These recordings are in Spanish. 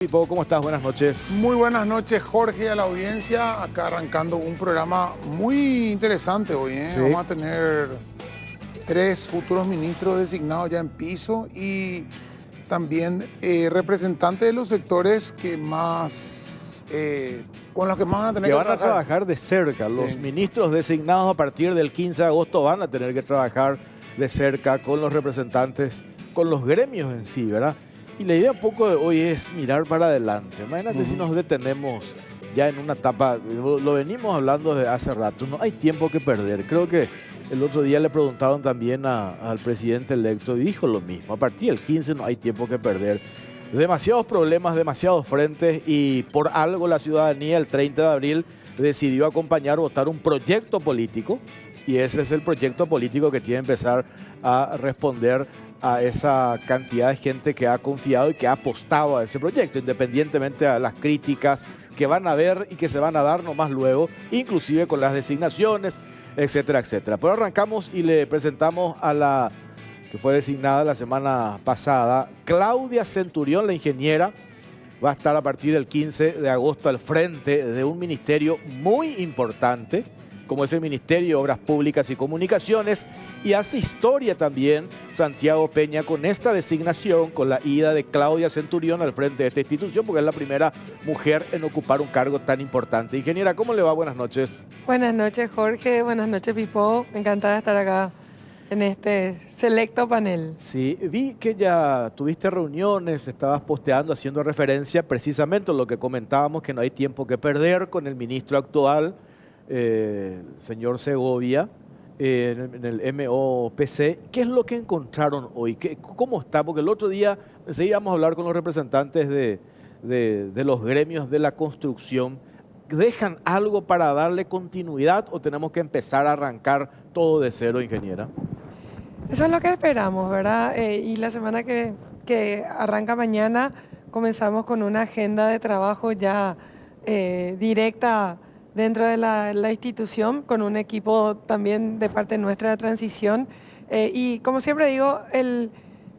Pipo, ¿cómo estás? Buenas noches. Muy buenas noches, Jorge, y a la audiencia. Acá arrancando un programa muy interesante hoy. Sí. Vamos a tener 3 futuros ministros designados ya en piso y también representantes de los sectores que más, con los que más van a tener Que que van a trabajar de cerca. Sí. Los ministros designados a partir del 15 de agosto van a tener que trabajar de cerca con los representantes, con los gremios en sí, ¿verdad? Y la idea un poco de hoy es mirar para adelante. Imagínate si nos detenemos ya en una etapa, lo venimos hablando desde hace rato, no hay tiempo que perder. Creo que el otro día le preguntaron también al presidente electo y dijo lo mismo. A partir del 15 no hay tiempo que perder. Demasiados problemas, demasiados frentes y por algo la ciudadanía el 30 de abril decidió acompañar o votar un proyecto político y ese es el proyecto político que tiene que empezar a responder a esa cantidad de gente que ha confiado y que ha apostado a ese proyecto, independientemente de las críticas que van a haber y que se van a dar nomás luego, inclusive con las designaciones, etcétera, etcétera. Pero arrancamos y le presentamos a la que fue designada la semana pasada, Claudia Centurión, la ingeniera, va a estar a partir del 15 de agosto al frente de un ministerio muy importante, como es el Ministerio de Obras Públicas y Comunicaciones, y hace historia también Santiago Peña con esta designación, con la ida de Claudia Centurión al frente de esta institución, porque es la primera mujer en ocupar un cargo tan importante. Ingeniera, ¿cómo le va? Buenas noches. Buenas noches, Jorge. Buenas noches, Pipo. Encantada de estar acá en este selecto panel. Sí, vi que ya tuviste reuniones, estabas posteando, haciendo referencia precisamente a lo que comentábamos, que no hay tiempo que perder con el ministro actual, señor Segovia, en el MOPC. ¿Qué es lo que encontraron hoy? ¿Cómo está? Porque el otro día íbamos a hablar con los representantes de los gremios de la construcción. ¿Dejan algo para darle continuidad o tenemos que empezar a arrancar todo de cero, ingeniera? Eso es lo que esperamos, ¿verdad? Y la semana que arranca mañana comenzamos con una agenda de trabajo ya directa dentro de la institución, con un equipo también de parte nuestra de transición. Y como siempre digo, el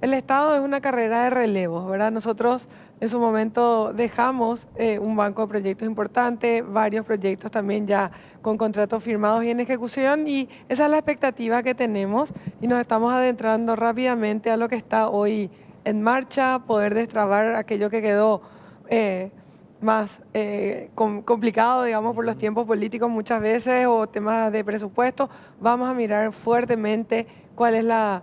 Estado es una carrera de relevos, ¿verdad? Nosotros en su momento dejamos un banco de proyectos importante, varios proyectos también ya con contratos firmados y en ejecución, y esa es la expectativa que tenemos y nos estamos adentrando rápidamente a lo que está hoy en marcha, poder destrabar aquello que quedó más complicado, digamos, por los tiempos políticos muchas veces o temas de presupuesto. Vamos a mirar fuertemente cuál es la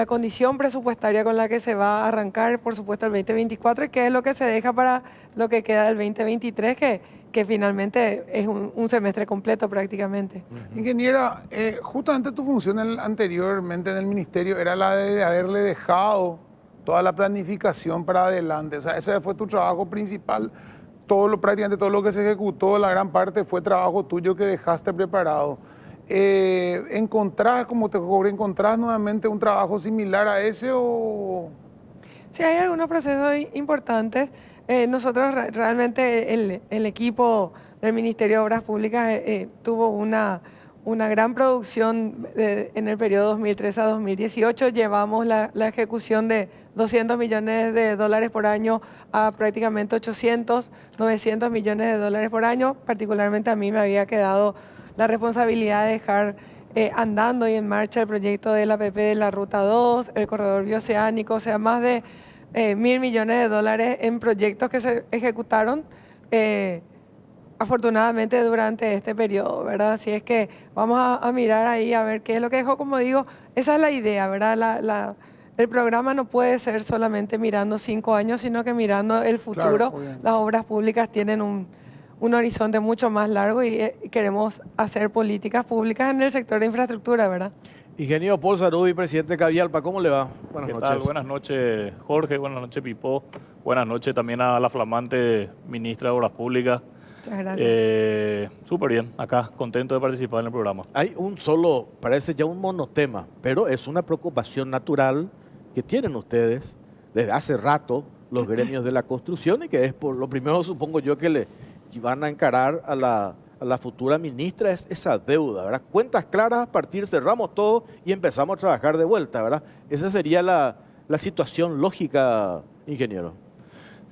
condición presupuestaria con la que se va a arrancar, por supuesto, el 2024 y qué es lo que se deja para lo que queda del 2023, que finalmente es un semestre completo prácticamente. Ingeniera, justamente tu función anteriormente en el ministerio era la de haberle dejado toda la planificación para adelante. O sea, ese fue tu trabajo principal. Prácticamente todo lo que se ejecutó, la gran parte fue trabajo tuyo que dejaste preparado. ¿Encontrás nuevamente un trabajo similar a ese o...? Sí, hay algunos procesos importantes. Nosotros realmente el equipo del Ministerio de Obras Públicas tuvo una gran producción en el periodo 2013 a 2018. Llevamos la ejecución de 200 millones de dólares por año a prácticamente 800, 900 millones de dólares por año. Particularmente a mí me había quedado la responsabilidad de dejar andando y en marcha el proyecto de la PP de la Ruta 2, el corredor bioceánico, o sea, más de 1.000 millones de dólares en proyectos que se ejecutaron afortunadamente durante este periodo, ¿verdad? Así es que vamos a mirar ahí a ver qué es lo que dejó. Como digo, esa es la idea, ¿verdad? El programa no puede ser solamente mirando 5 años, sino que mirando el futuro. Claro, las obras públicas tienen un horizonte mucho más largo y queremos hacer políticas públicas en el sector de infraestructura, ¿verdad? Ingeniero Paul Sarubi, presidente de Cavialpa, ¿cómo le va? Buenas noches. ¿Qué tal? Buenas noches, Jorge. Buenas noches, Pipo. Buenas noches también a la flamante ministra de Obras Públicas. Muchas gracias. Súper bien, acá, contento de participar en el programa. Hay parece ya un monotema, pero es una preocupación natural que tienen ustedes desde hace rato, los gremios de la construcción, y que es por lo primero, supongo yo, que le van a encarar a la futura ministra es esa deuda, ¿verdad? Cuentas claras, a partir, cerramos todo y empezamos a trabajar de vuelta, ¿verdad? Esa sería la situación lógica, ingeniero.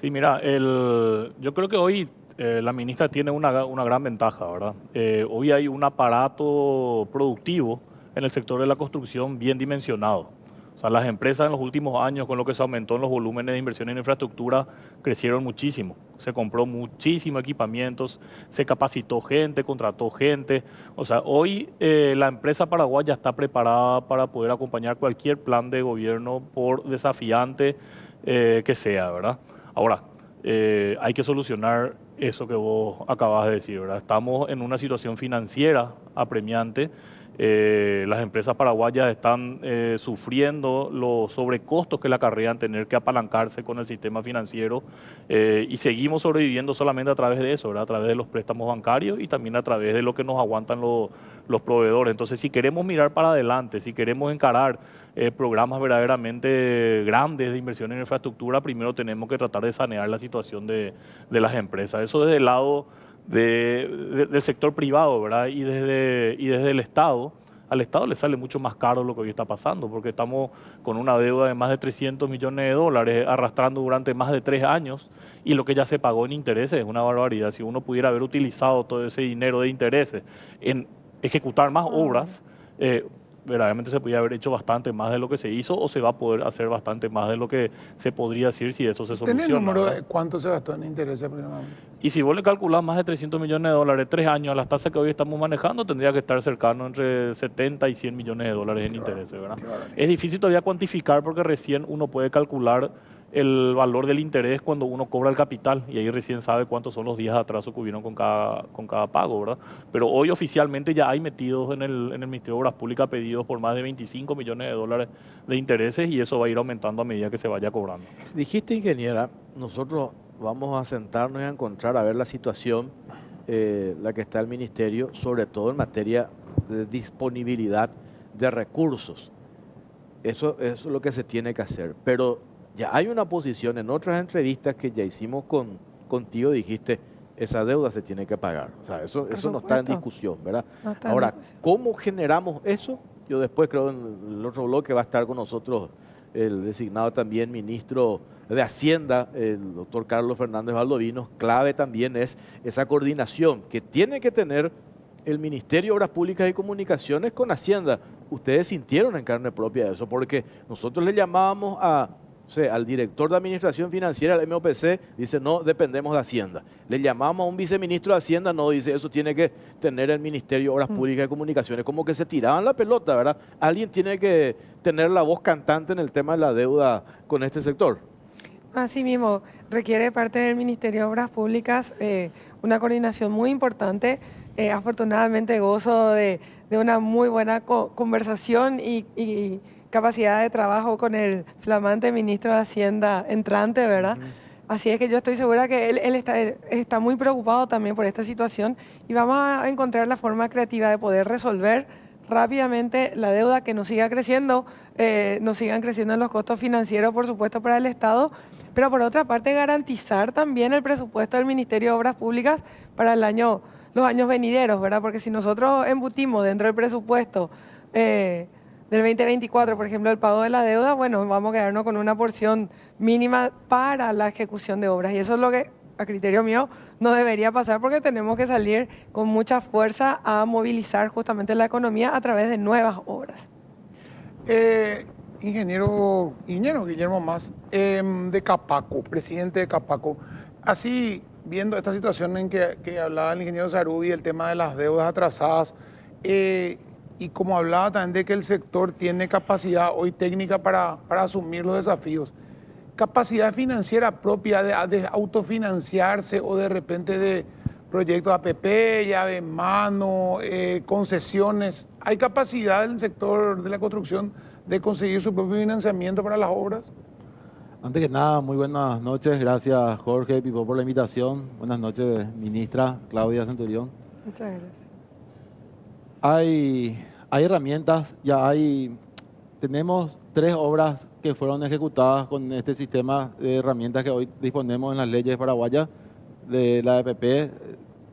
Sí, mira, yo creo que hoy la ministra tiene una gran ventaja, ¿verdad? Hoy hay un aparato productivo en el sector de la construcción bien dimensionado. O sea, las empresas en los últimos años, con lo que se aumentó en los volúmenes de inversión en infraestructura, crecieron muchísimo. Se compró muchísimo equipamientos, se capacitó gente, contrató gente. O sea, hoy la empresa paraguaya está preparada para poder acompañar cualquier plan de gobierno, por desafiante que sea, ¿verdad? Ahora, hay que solucionar eso que vos acabas de decir, ¿verdad? Estamos en una situación financiera apremiante. Las empresas paraguayas están sufriendo los sobrecostos que le acarrean tener que apalancarse con el sistema financiero y seguimos sobreviviendo solamente a través de eso, ¿verdad? A través de los préstamos bancarios y también a través de lo que nos aguantan los proveedores. Entonces, si queremos mirar para adelante, si queremos encarar programas verdaderamente grandes de inversión en infraestructura, primero tenemos que tratar de sanear la situación de las empresas. Eso desde el lado del sector privado, ¿verdad? Y desde el Estado, al Estado le sale mucho más caro lo que hoy está pasando, porque estamos con una deuda de más de 300 millones de dólares arrastrando durante más de 3 años y lo que ya se pagó en intereses es una barbaridad. Si uno pudiera haber utilizado todo ese dinero de intereses en ejecutar más obras, verdaderamente se podría haber hecho bastante más de lo que se hizo o se va a poder hacer bastante más de lo que se podría decir si eso se soluciona. ¿Tenés el número ¿verdad? de cuánto se gastó en intereses aproximadamente? Y si vos le calculás más de 300 millones de dólares, 3 años, a las tasas que hoy estamos manejando, tendría que estar cercano entre 70 y 100 millones de dólares en intereses, ¿verdad? Es difícil todavía cuantificar porque recién uno puede calcular el valor del interés cuando uno cobra el capital y ahí recién sabe cuántos son los días de atraso que hubieron con cada pago, ¿verdad? Pero hoy oficialmente ya hay metidos en el Ministerio de Obras Públicas pedidos por más de 25 millones de dólares de intereses y eso va a ir aumentando a medida que se vaya cobrando. Dijiste, ingeniera, nosotros vamos a sentarnos y a encontrar, a ver la situación, la que está el ministerio, sobre todo en materia de disponibilidad de recursos. Eso es lo que se tiene que hacer. Pero ya hay una posición en otras entrevistas que ya hicimos contigo, dijiste, esa deuda se tiene que pagar. O sea, eso no está en discusión, ¿verdad? No está en Ahora, discusión. ¿cómo generamos eso? Yo después creo en el otro bloque va a estar con nosotros el designado también ministro de Hacienda, el doctor Carlos Fernández Valdovinos. Clave también es esa coordinación que tiene que tener el Ministerio de Obras Públicas y Comunicaciones con Hacienda. Ustedes sintieron en carne propia eso, porque nosotros le llamábamos al director de Administración Financiera del MOPC, dice, no, dependemos de Hacienda. Le llamamos a un viceministro de Hacienda, no, dice, eso tiene que tener el Ministerio de Obras Públicas y Comunicaciones. Como que se tiraban la pelota, ¿verdad? Alguien tiene que tener la voz cantante en el tema de la deuda con este sector. Así mismo, requiere parte del Ministerio de Obras Públicas una coordinación muy importante. Afortunadamente gozo de una muy buena conversación y capacidad de trabajo con el flamante ministro de Hacienda entrante, ¿verdad? Así es que yo estoy segura que él está muy preocupado también por esta situación y vamos a encontrar la forma creativa de poder resolver rápidamente la deuda, que no siga creciendo, no sigan creciendo los costos financieros, por supuesto, para el Estado, pero por otra parte garantizar también el presupuesto del Ministerio de Obras Públicas para los años venideros, ¿verdad? Porque si nosotros embutimos dentro del presupuesto del 2024, por ejemplo, el pago de la deuda, bueno, vamos a quedarnos con una porción mínima para la ejecución de obras. Y eso es lo que, a criterio mío, no debería pasar porque tenemos que salir con mucha fuerza a movilizar justamente la economía a través de nuevas obras. Ingeniero Guillermo Mas, de Capaco, presidente de Capaco. Así, viendo esta situación en que hablaba el ingeniero Zarubi, el tema de las deudas atrasadas, y como hablaba también de que el sector tiene capacidad hoy técnica para asumir los desafíos, capacidad financiera propia de autofinanciarse o de repente de proyectos APP, llave en mano, concesiones. ¿Hay capacidad del sector de la construcción de conseguir su propio financiamiento para las obras? Antes que nada, muy buenas noches. Gracias, Jorge Pipo, por la invitación. Buenas noches, ministra Claudia Centurión. Muchas gracias. Hay herramientas, tenemos 3 obras que fueron ejecutadas con este sistema de herramientas que hoy disponemos en las leyes paraguayas de la EPP,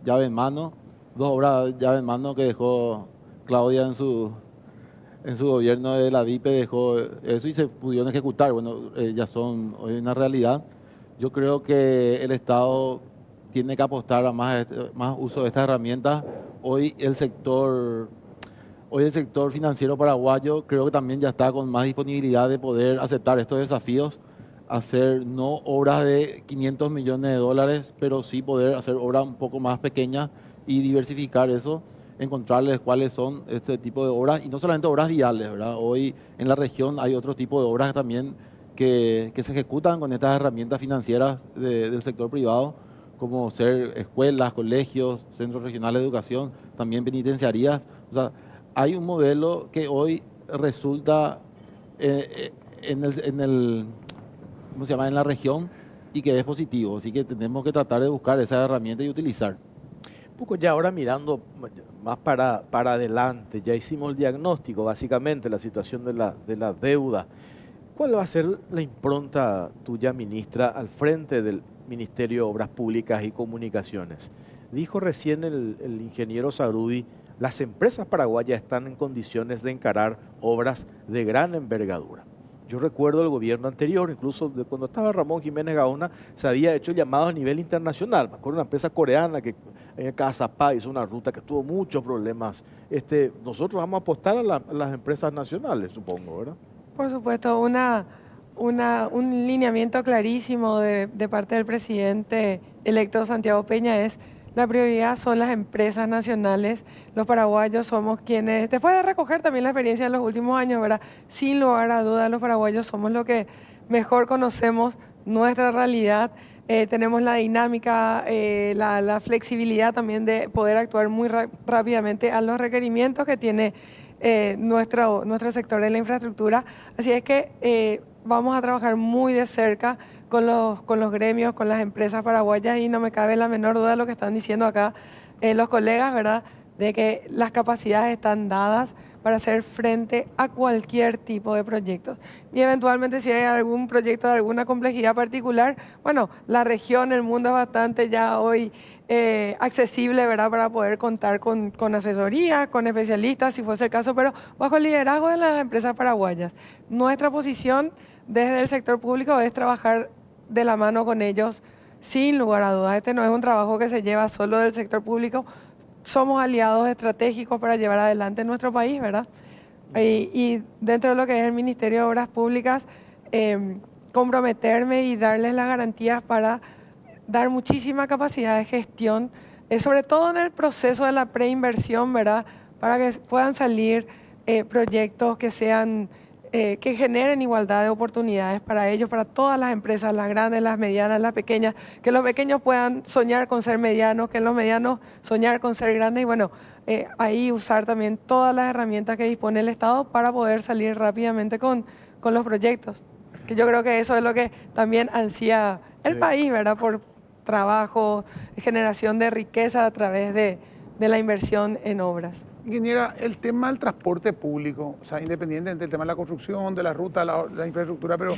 llave en mano, 2 obras llave en mano que dejó Claudia en su gobierno de la DIPE, dejó eso y se pudieron ejecutar. Bueno, ya son hoy una realidad. Yo creo que el Estado tiene que apostar a más uso de estas herramientas. Hoy el sector financiero paraguayo creo que también ya está con más disponibilidad de poder aceptar estos desafíos, hacer no obras de 500 millones de dólares, pero sí poder hacer obras un poco más pequeñas y diversificar eso, encontrarles cuáles son este tipo de obras, y no solamente obras viales, ¿verdad? Hoy en la región hay otro tipo de obras también que se ejecutan con estas herramientas financieras del sector privado, como ser escuelas, colegios, centros regionales de educación, también penitenciarías. O sea, hay un modelo que hoy resulta ¿cómo se llama?, en la región, y que es positivo. Así que tenemos que tratar de buscar esa herramienta y utilizar. Un poco ya ahora mirando más para adelante, ya hicimos el diagnóstico, básicamente, la situación de la deuda. ¿Cuál va a ser la impronta tuya, ministra, al frente del Ministerio de Obras Públicas y Comunicaciones? Dijo recién el ingeniero Sarudi, las empresas paraguayas están en condiciones de encarar obras de gran envergadura. Yo recuerdo el gobierno anterior, incluso de cuando estaba Ramón Jiménez Gaona, se había hecho llamados a nivel internacional. Me acuerdo de una empresa coreana que en Casapá hizo una ruta que tuvo muchos problemas. Nosotros vamos a apostar a las empresas nacionales, supongo, ¿verdad? Por supuesto, un lineamiento clarísimo de parte del presidente electo Santiago Peña es: la prioridad son las empresas nacionales. Los paraguayos somos quienes, después de recoger también la experiencia de los últimos años, ¿verdad?, sin lugar a dudas, los paraguayos somos los que mejor conocemos nuestra realidad. Tenemos la dinámica, la flexibilidad también de poder actuar muy rápidamente a los requerimientos que tiene nuestro sector de la infraestructura. Así es que vamos a trabajar muy de cerca con los gremios, con las empresas paraguayas, y no me cabe la menor duda de lo que están diciendo acá los colegas, ¿verdad?, de que las capacidades están dadas para hacer frente a cualquier tipo de proyectos. Y eventualmente, si hay algún proyecto de alguna complejidad particular, bueno, la región, el mundo es bastante ya hoy accesible, ¿verdad?, para poder contar con asesoría, con especialistas, si fuese el caso, pero bajo el liderazgo de las empresas paraguayas. Nuestra posición desde el sector público es trabajar de la mano con ellos, sin lugar a dudas. Este no es un trabajo que se lleva solo del sector público. Somos aliados estratégicos para llevar adelante nuestro país, ¿verdad? Y dentro de lo que es el Ministerio de Obras Públicas, comprometerme y darles las garantías para dar muchísima capacidad de gestión, sobre todo en el proceso de la preinversión, ¿verdad?, para que puedan salir proyectos que sean que generen igualdad de oportunidades para ellos, para todas las empresas, las grandes, las medianas, las pequeñas, que los pequeños puedan soñar con ser medianos, que los medianos soñar con ser grandes, y bueno, ahí usar también todas las herramientas que dispone el Estado para poder salir rápidamente con los proyectos. Que yo creo que eso es lo que también ansía el país, ¿verdad?, por trabajo, generación de riqueza a través de la inversión en obras. Ingeniera, el tema del transporte público, o sea, independientemente del tema de la construcción, de la ruta, la infraestructura, pero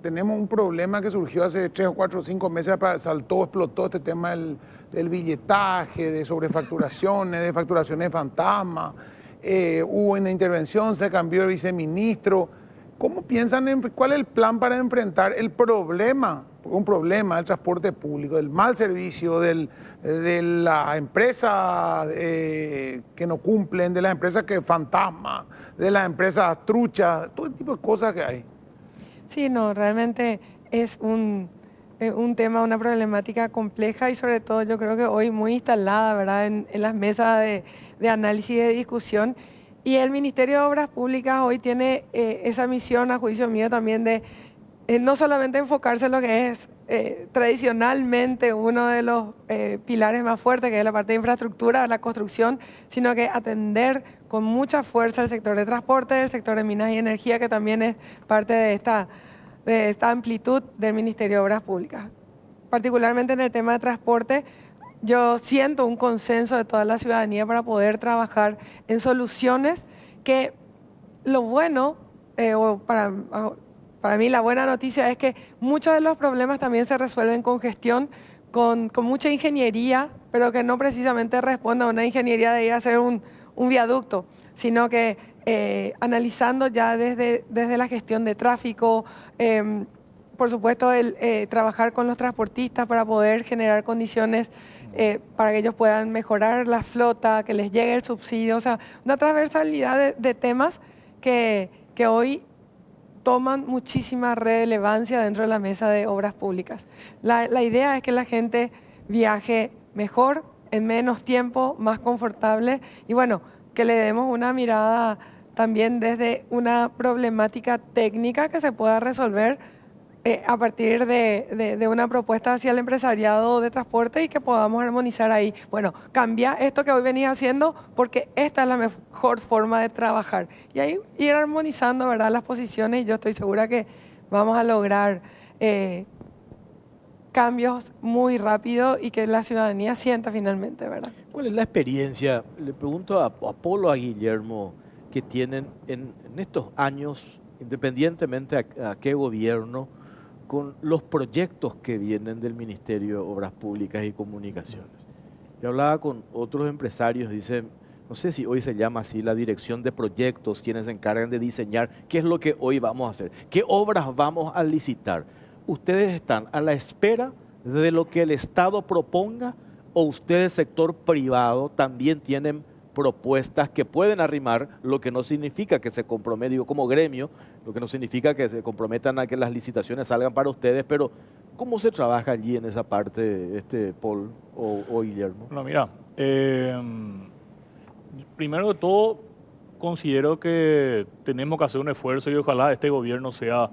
tenemos un problema que surgió hace 3 o 4 o 5 meses, explotó este tema del billetaje, de sobrefacturaciones, de facturaciones fantasma. Hubo una intervención, se cambió el viceministro. ¿Cómo piensan, cuál es el plan para enfrentar el problema? Un problema del transporte público, del mal servicio, de las empresas que no cumplen, de las empresas que fantasma, de las empresas truchas, todo tipo de cosas que hay. Sí, no, realmente es un tema, una problemática compleja, y sobre todo yo creo que hoy muy instalada, ¿verdad?, en las mesas de análisis y de discusión. Y el Ministerio de Obras Públicas hoy tiene esa misión, a juicio mío, también de no solamente enfocarse en lo que es tradicionalmente uno de los pilares más fuertes, que es la parte de infraestructura, la construcción, sino que atender con mucha fuerza el sector de transporte, el sector de minas y energía, que también es parte de esta amplitud del Ministerio de Obras Públicas. Particularmente en el tema de transporte, yo siento un consenso de toda la ciudadanía para poder trabajar en soluciones que lo bueno, para mí la buena noticia es que muchos de los problemas también se resuelven con gestión, con mucha ingeniería, pero que no precisamente responde a una ingeniería de ir a hacer un viaducto, sino que analizando ya desde la gestión de tráfico, por supuesto, el trabajar con los transportistas para poder generar condiciones para que ellos puedan mejorar la flota, que les llegue el subsidio, o sea, una transversalidad de temas que hoy toman muchísima relevancia dentro de la mesa de obras públicas. La idea es que la gente viaje mejor, en menos tiempo, más confortable y bueno, que le demos una mirada también desde una problemática técnica que se pueda resolver a partir de una propuesta hacia el empresariado de transporte y que podamos armonizar ahí. Bueno, cambia esto que hoy venís haciendo porque esta es la mejor forma de trabajar. Y ahí ir armonizando, ¿verdad?, las posiciones y yo estoy segura que vamos a lograr cambios muy rápido y que la ciudadanía sienta finalmente, ¿verdad? ¿Cuál es la experiencia? Le pregunto a Polo, a Guillermo, que tienen en estos años, independientemente a qué gobierno, con los proyectos que vienen del Ministerio de Obras Públicas y Comunicaciones. Yo hablaba con otros empresarios, dicen, no sé si hoy se llama así, la dirección de proyectos, quienes se encargan de diseñar qué es lo que hoy vamos a hacer, qué obras vamos a licitar. ¿Ustedes están a la espera de lo que el Estado proponga o ustedes, sector privado, también tienen propuestas que pueden arrimar, lo que no significa que se comprometa, digo, como gremio, lo que no significa que se comprometan a que las licitaciones salgan para ustedes, pero ¿cómo se trabaja allí en esa parte, Paul o Guillermo? No, mira, primero de todo, considero que tenemos que hacer un esfuerzo y ojalá este gobierno sea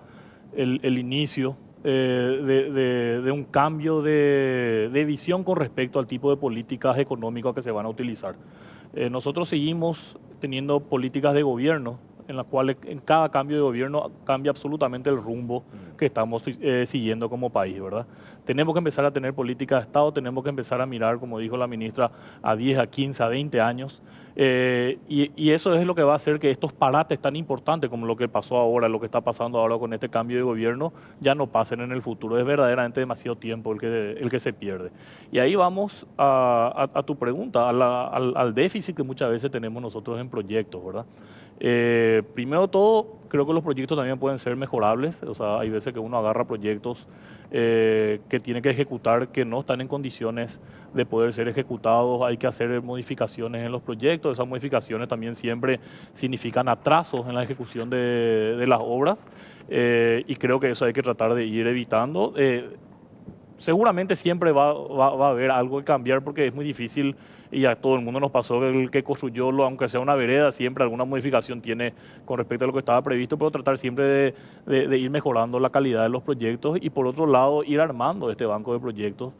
el inicio de un cambio de visión con respecto al tipo de políticas económicas que se van a utilizar. Nosotros seguimos teniendo políticas de gobierno en las cuales en cada cambio de gobierno cambia absolutamente el rumbo que estamos siguiendo como país, ¿verdad? Tenemos que empezar a tener políticas de Estado, tenemos que empezar a mirar, como dijo la ministra, a 10, a 15, a 20 años. Y eso es lo que va a hacer que estos parates tan importantes como lo que pasó ahora, lo que está pasando ahora con este cambio de gobierno, ya no pasen en el futuro. Es verdaderamente demasiado tiempo el que se pierde. Y ahí vamos a tu pregunta, al déficit que muchas veces tenemos nosotros en proyectos, ¿verdad? Primero de todo, creo que los proyectos también pueden ser mejorables. O sea, hay veces que uno agarra proyectos que tiene que ejecutar que no están en condiciones de poder ser ejecutados. Hay que hacer modificaciones en los proyectos. Esas modificaciones también siempre significan atrasos en la ejecución de las obras y creo que eso hay que tratar de ir evitando. Seguramente siempre va a haber algo que cambiar porque es muy difícil y a todo el mundo nos pasó que el que construyó, aunque sea una vereda, siempre alguna modificación tiene con respecto a lo que estaba previsto, pero tratar siempre de ir mejorando la calidad de los proyectos y por otro lado ir armando este banco de proyectos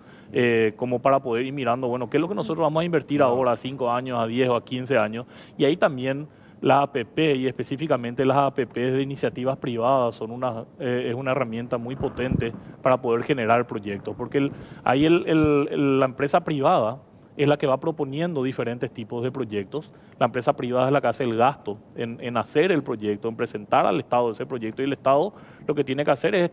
como para poder ir mirando, bueno, qué es lo que nosotros vamos a invertir ahora a 5 años, a 10 o a 15 años y ahí también las APP y específicamente las APP de iniciativas privadas son es una herramienta muy potente para poder generar proyectos, porque ahí la empresa privada es la que va proponiendo diferentes tipos de proyectos. La empresa privada es la que hace el gasto en hacer el proyecto, en presentar al Estado ese proyecto y el Estado lo que tiene que hacer es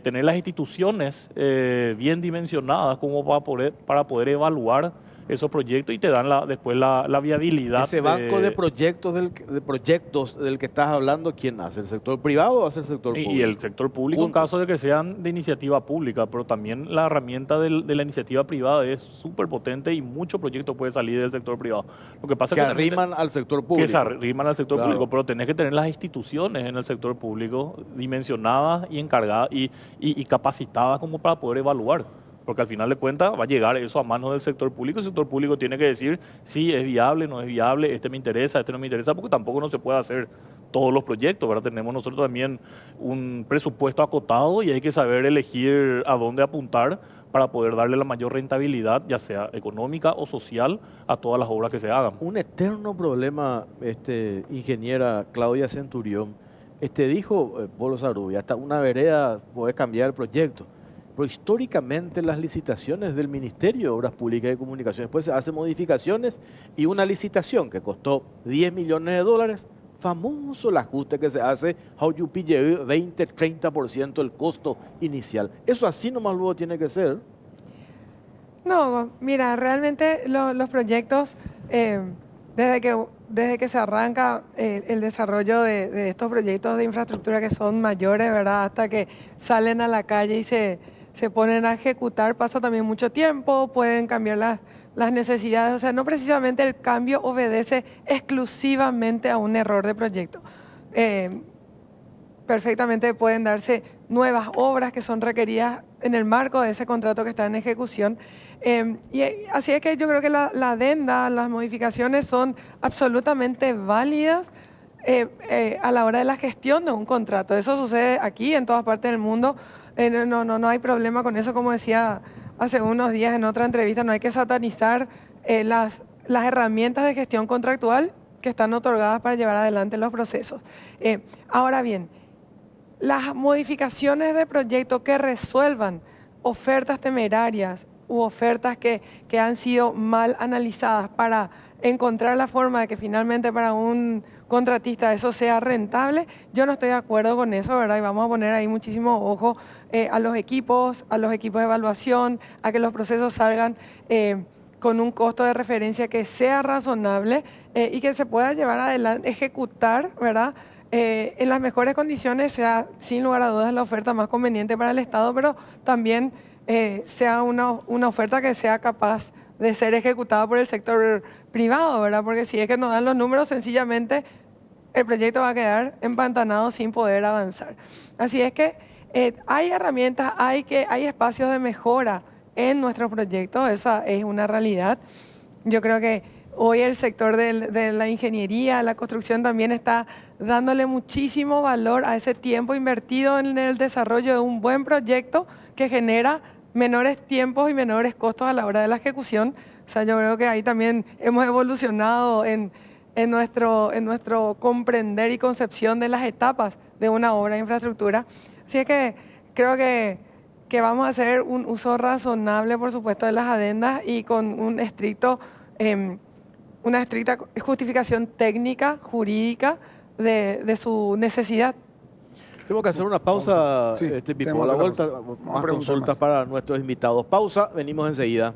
tener las instituciones bien dimensionadas como para poder evaluar esos proyectos y te dan después la viabilidad. Ese banco de proyectos del que estás hablando, ¿quién hace? ¿El sector privado o hace el sector público? Y el sector público en caso de que sean de iniciativa pública, pero también la herramienta de la iniciativa privada es súper potente y mucho proyecto puede salir del sector privado. Lo que pasa que es que arriman al sector público. Que se arriman al sector Claro. público, pero tenés que tener las instituciones en el sector público dimensionadas y encargadas y capacitadas como para poder evaluar. Porque al final de cuentas va a llegar eso a manos del sector público. El sector público tiene que decir si es viable, no es viable, este me interesa, este no me interesa, porque tampoco no se puede hacer todos los proyectos, ¿verdad? Tenemos nosotros también un presupuesto acotado y hay que saber elegir a dónde apuntar para poder darle la mayor rentabilidad, ya sea económica o social, a todas las obras que se hagan. Un eterno problema, ingeniera Claudia Centurión, dijo Polo Sarubia, hasta una vereda puede cambiar el proyecto. Pero históricamente las licitaciones del Ministerio de Obras Públicas y Comunicaciones, después se hacen modificaciones y una licitación que costó $10 millones, famoso el ajuste que se hace, how you pille 20-30% el costo inicial. Eso así nomás luego tiene que ser. No, mira, realmente los proyectos, desde que desde que se arranca el desarrollo de estos proyectos de infraestructura que son mayores, ¿verdad? Hasta que salen a la calle y se ponen a ejecutar, pasa también mucho tiempo, pueden cambiar las necesidades. O sea, no precisamente el cambio obedece exclusivamente a un error de proyecto. Perfectamente pueden darse nuevas obras que son requeridas en el marco de ese contrato que está en ejecución. Y así es que yo creo que la adenda, las modificaciones son absolutamente válidas a la hora de la gestión de un contrato. Eso sucede aquí, en todas partes del mundo. No hay problema con eso, como decía hace unos días en otra entrevista, no hay que satanizar las herramientas de gestión contractual que están otorgadas para llevar adelante los procesos. Ahora bien, las modificaciones de proyecto que resuelvan ofertas temerarias u ofertas que han sido mal analizadas para encontrar la forma de que finalmente para un contratista eso sea rentable, yo no estoy de acuerdo con eso, ¿verdad? Y vamos a poner ahí muchísimo ojo a los equipos de evaluación, a que los procesos salgan con un costo de referencia que sea razonable y que se pueda llevar adelante, ejecutar, ¿verdad? En las mejores condiciones, sea sin lugar a dudas la oferta más conveniente para el Estado, pero también sea una oferta que sea capaz de ser ejecutada por el sector privado, ¿verdad? Porque si es que nos dan los números, sencillamente el proyecto va a quedar empantanado sin poder avanzar. Así es que hay herramientas, hay espacios de mejora en nuestros proyectos, esa es una realidad. Yo creo que hoy el sector de la ingeniería, la construcción también está dándole muchísimo valor a ese tiempo invertido en el desarrollo de un buen proyecto que genera menores tiempos y menores costos a la hora de la ejecución. O sea, yo creo que ahí también hemos evolucionado en nuestro comprender y concepción de las etapas de una obra de infraestructura. Así es que creo que vamos a hacer un uso razonable, por supuesto, de las adendas y con una estricta justificación técnica, jurídica de su necesidad. Tengo que hacer una pausa, Sí, Pipo. tenemos A la que vuelta, hacer una pausa. más consultas para nuestros invitados. Pausa, venimos enseguida.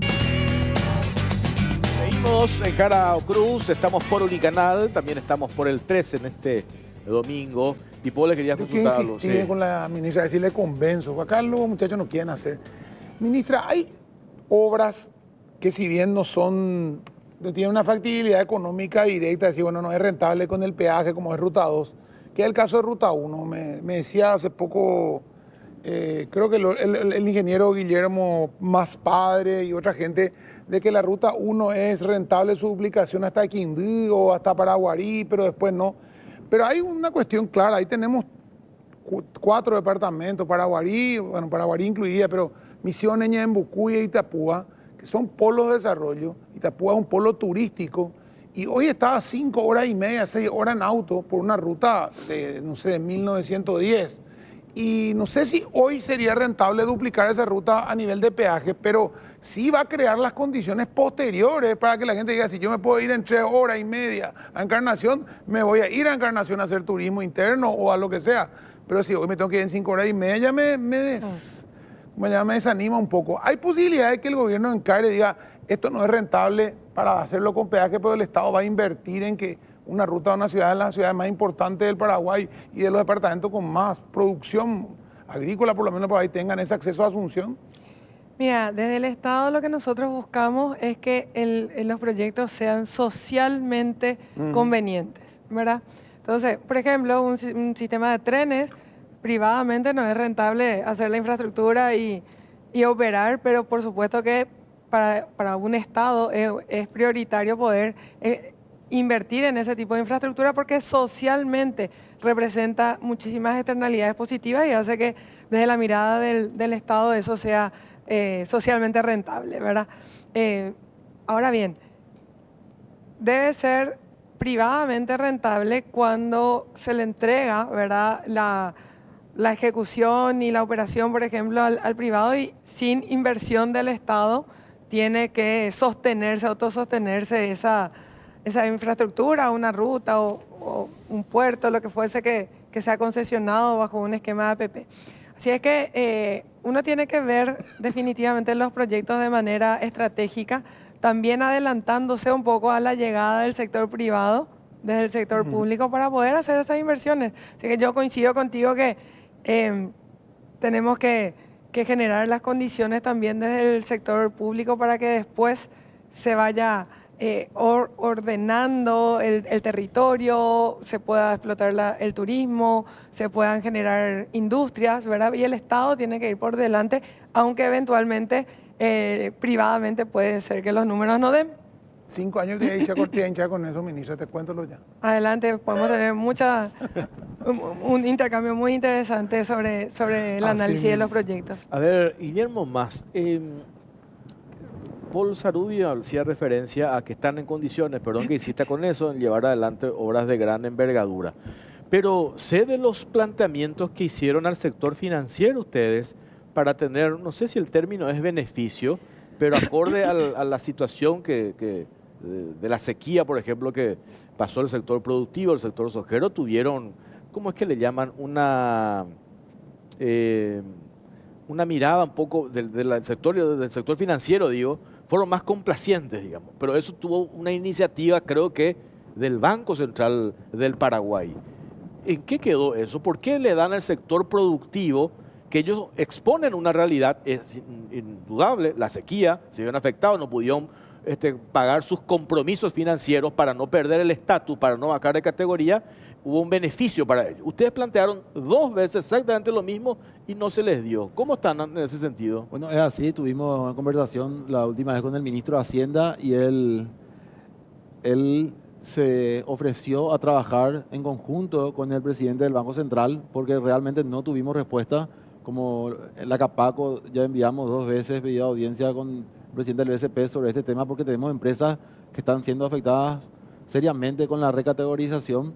Seguimos en Cara o Cruz, estamos por Unicanal, también estamos por el 13 en este domingo. Pipo, le quería Yo consultar quiero algo. insistir con la ministra, decirle convenzo. Acá los muchachos no quieren hacer. Ministra, hay obras que si bien no tienen una factibilidad económica directa, decir, bueno, no es rentable con el peaje como es Ruta 2, que es el caso de Ruta 1. Me decía hace poco, creo que el ingeniero Guillermo Más Padre y otra gente, de que la Ruta 1 es rentable su duplicación hasta Quindío o hasta Paraguarí, pero después no. Pero hay una cuestión clara, ahí tenemos 4 departamentos, Paraguarí incluida, pero Misiones, Ñembucú y Itapúa, que son polos de desarrollo. Itapúa es un polo turístico y hoy está a 5 horas y media, 6 horas en auto por una ruta de 1910. Y no sé si hoy sería rentable duplicar esa ruta a nivel de peaje, pero sí va a crear las condiciones posteriores para que la gente diga, si yo me puedo ir en 3 horas y media a Encarnación, me voy a ir a Encarnación a hacer turismo interno o a lo que sea. Pero si hoy me tengo que ir en 5 horas y media, ya me desanima un poco. Hay posibilidades de que el gobierno encare y diga, esto no es rentable para hacerlo con peaje, pero el Estado va a invertir en que una ruta de una ciudad es la ciudad más importante del Paraguay y de los departamentos con más producción agrícola, por lo menos por ahí tengan ese acceso a Asunción. Mira, desde el Estado lo que nosotros buscamos es que los proyectos sean socialmente convenientes, ¿verdad? Entonces, por ejemplo, un sistema de trenes, privadamente no es rentable hacer la infraestructura y operar, pero por supuesto que para un Estado es prioritario poder invertir en ese tipo de infraestructura porque socialmente representa muchísimas externalidades positivas y hace que desde la mirada del Estado eso sea socialmente rentable, ¿verdad? Ahora bien, debe ser privadamente rentable cuando se le entrega, ¿verdad?, la ejecución y la operación, por ejemplo, al privado y sin inversión del Estado tiene que autosostenerse esa infraestructura, una ruta o un puerto, lo que fuese que sea concesionado bajo un esquema de APP. Así es que uno tiene que ver definitivamente los proyectos de manera estratégica, también adelantándose un poco a la llegada del sector privado, desde el sector público para poder hacer esas inversiones. Así que yo coincido contigo que tenemos que generar las condiciones también desde el sector público para que después se vaya ordenando el territorio, se pueda explotar el turismo, se puedan generar industrias, ¿verdad? Y el Estado tiene que ir por delante, aunque eventualmente privadamente puede ser que los números no den. 5 años de hincha con eso, ministra, te cuento ya. Adelante, podemos tener un intercambio muy interesante sobre el análisis de los proyectos. A ver, Guillermo Mas, Paul Sarubia hacía referencia a que están en condiciones, perdón que insista con eso, en llevar adelante obras de gran envergadura. Pero sé de los planteamientos que hicieron al sector financiero ustedes para tener, no sé si el término es beneficio, pero acorde a la situación de la sequía, por ejemplo, que pasó el sector productivo, el sector sojero, tuvieron, ¿cómo es que le llaman? Una mirada un poco del sector financiero, digo, fueron más complacientes, digamos. Pero eso tuvo una iniciativa, creo que, del Banco Central del Paraguay. ¿En qué quedó eso? ¿Por qué le dan al sector productivo, que ellos exponen una realidad, es indudable, la sequía, se vieron afectados, no pudieron pagar sus compromisos financieros para no perder el estatus, para no bajar de categoría, hubo un beneficio para ellos? Ustedes plantearon 2 veces exactamente lo mismo y no se les dio. ¿Cómo están en ese sentido? Bueno, es así, tuvimos una conversación la última vez con el ministro de Hacienda y él se ofreció a trabajar en conjunto con el presidente del Banco Central porque realmente no tuvimos respuesta. Como la Capaco ya enviamos 2 veces pedido audiencia con el presidente del BCP sobre este tema porque tenemos empresas que están siendo afectadas seriamente con la recategorización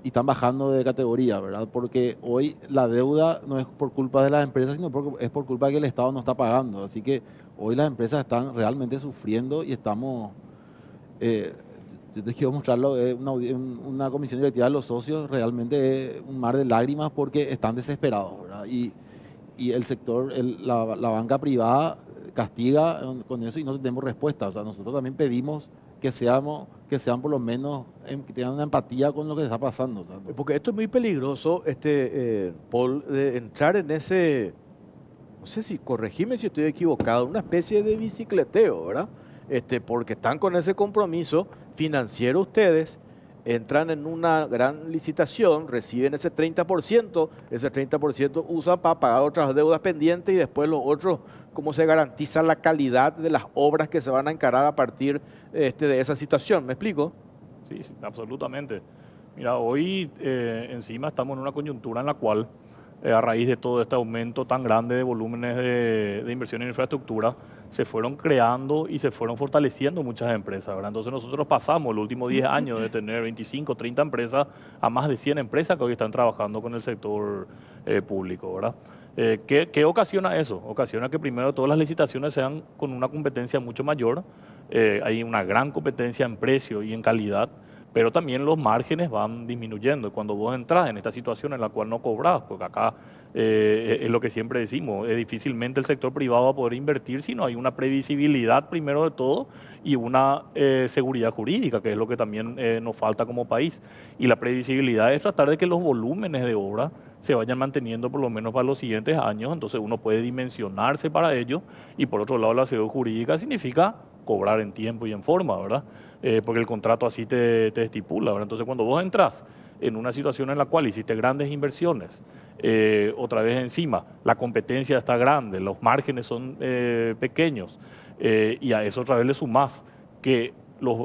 y están bajando de categoría, ¿verdad? Porque hoy la deuda no es por culpa de las empresas, sino porque es por culpa de que el Estado no está pagando. Así que hoy las empresas están realmente sufriendo y estamos... yo te quiero mostrarlo, una comisión directiva de los socios realmente es un mar de lágrimas porque están desesperados, ¿verdad? Y el sector, la banca privada castiga con eso y no tenemos respuesta. O sea, nosotros también pedimos que sean por lo menos, que tengan una empatía con lo que está pasando. O sea, porque esto es muy peligroso, Paul, de entrar en ese, no sé si, corregime si estoy equivocado, una especie de bicicleteo, ¿verdad? Porque están con ese compromiso financiero ustedes, entran en una gran licitación, reciben ese 30% usan para pagar otras deudas pendientes y después los otros, ¿cómo se garantiza la calidad de las obras que se van a encarar a partir de esa situación? ¿Me explico? Sí, absolutamente. Mira, hoy encima estamos en una coyuntura en la cual, a raíz de todo este aumento tan grande de volúmenes de inversión en infraestructura, se fueron creando y se fueron fortaleciendo muchas empresas, ¿verdad? Entonces nosotros pasamos los últimos 10 años de tener 25, 30 empresas a más de 100 empresas que hoy están trabajando con el sector público, ¿verdad? ¿Qué ocasiona eso? Ocasiona que primero todas las licitaciones sean con una competencia mucho mayor, hay una gran competencia en precio y en calidad, pero también los márgenes van disminuyendo. Cuando vos entras en esta situación en la cual no cobras, porque acá es lo que siempre decimos, difícilmente el sector privado va a poder invertir si no hay una previsibilidad primero de todo y una seguridad jurídica, que es lo que también nos falta como país. Y la previsibilidad es tratar de que los volúmenes de obra se vayan manteniendo por lo menos para los siguientes años, entonces uno puede dimensionarse para ello, y por otro lado la seguridad jurídica significa cobrar en tiempo y en forma, ¿verdad? Porque el contrato así te estipula, ¿verdad? Entonces cuando vos entras en una situación en la cual hiciste grandes inversiones, otra vez encima, la competencia está grande, los márgenes son pequeños, y a eso otra vez le sumás que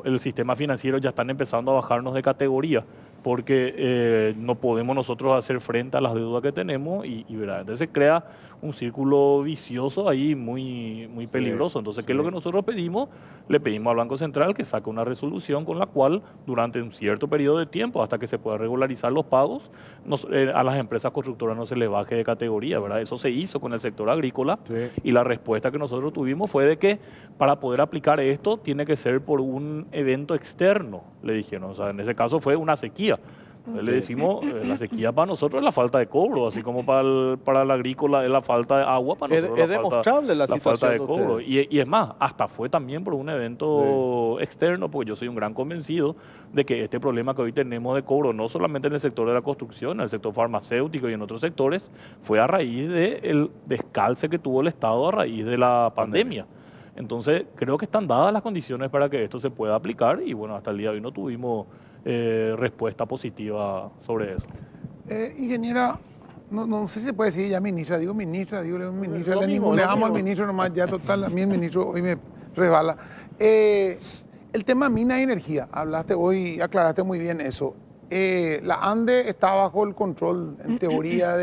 el sistema financiero ya están empezando a bajarnos de categoría, porque no podemos nosotros hacer frente a las deudas que tenemos ¿verdad? Entonces se crea un círculo vicioso ahí muy peligroso. Entonces, ¿qué es lo que nosotros pedimos? Le pedimos al Banco Central que saque una resolución con la cual durante un cierto periodo de tiempo, hasta que se pueda regularizar los pagos, a las empresas constructoras no se les baje de categoría, ¿verdad? Eso se hizo con el sector agrícola y la respuesta que nosotros tuvimos fue de que para poder aplicar esto tiene que ser por un evento externo, le dijeron. O sea, en ese caso fue una sequía. Le decimos, la sequía para nosotros es la falta de cobro, así como para el agrícola es la falta de agua, para nosotros Es demostrable la falta situación de de cobro. ustedes. Y es más, hasta fue también por un evento externo, porque yo soy un gran convencido de que este problema que hoy tenemos de cobro, no solamente en el sector de la construcción, en el sector farmacéutico y en otros sectores, fue a raíz del descalce que tuvo el Estado a raíz de la pandemia. Entonces, creo que están dadas las condiciones para que esto se pueda aplicar y bueno, hasta el día de hoy no tuvimos respuesta positiva sobre eso. Ingeniera, no sé si se puede decir ya ministra, digo ministra, Lo le mismo, ninguneamos lo al mismo. ministro nomás, ya total, a mí el ministro hoy me resbala. El tema mina y energía, hablaste hoy, aclaraste muy bien eso. La ANDE está bajo el control, en teoría,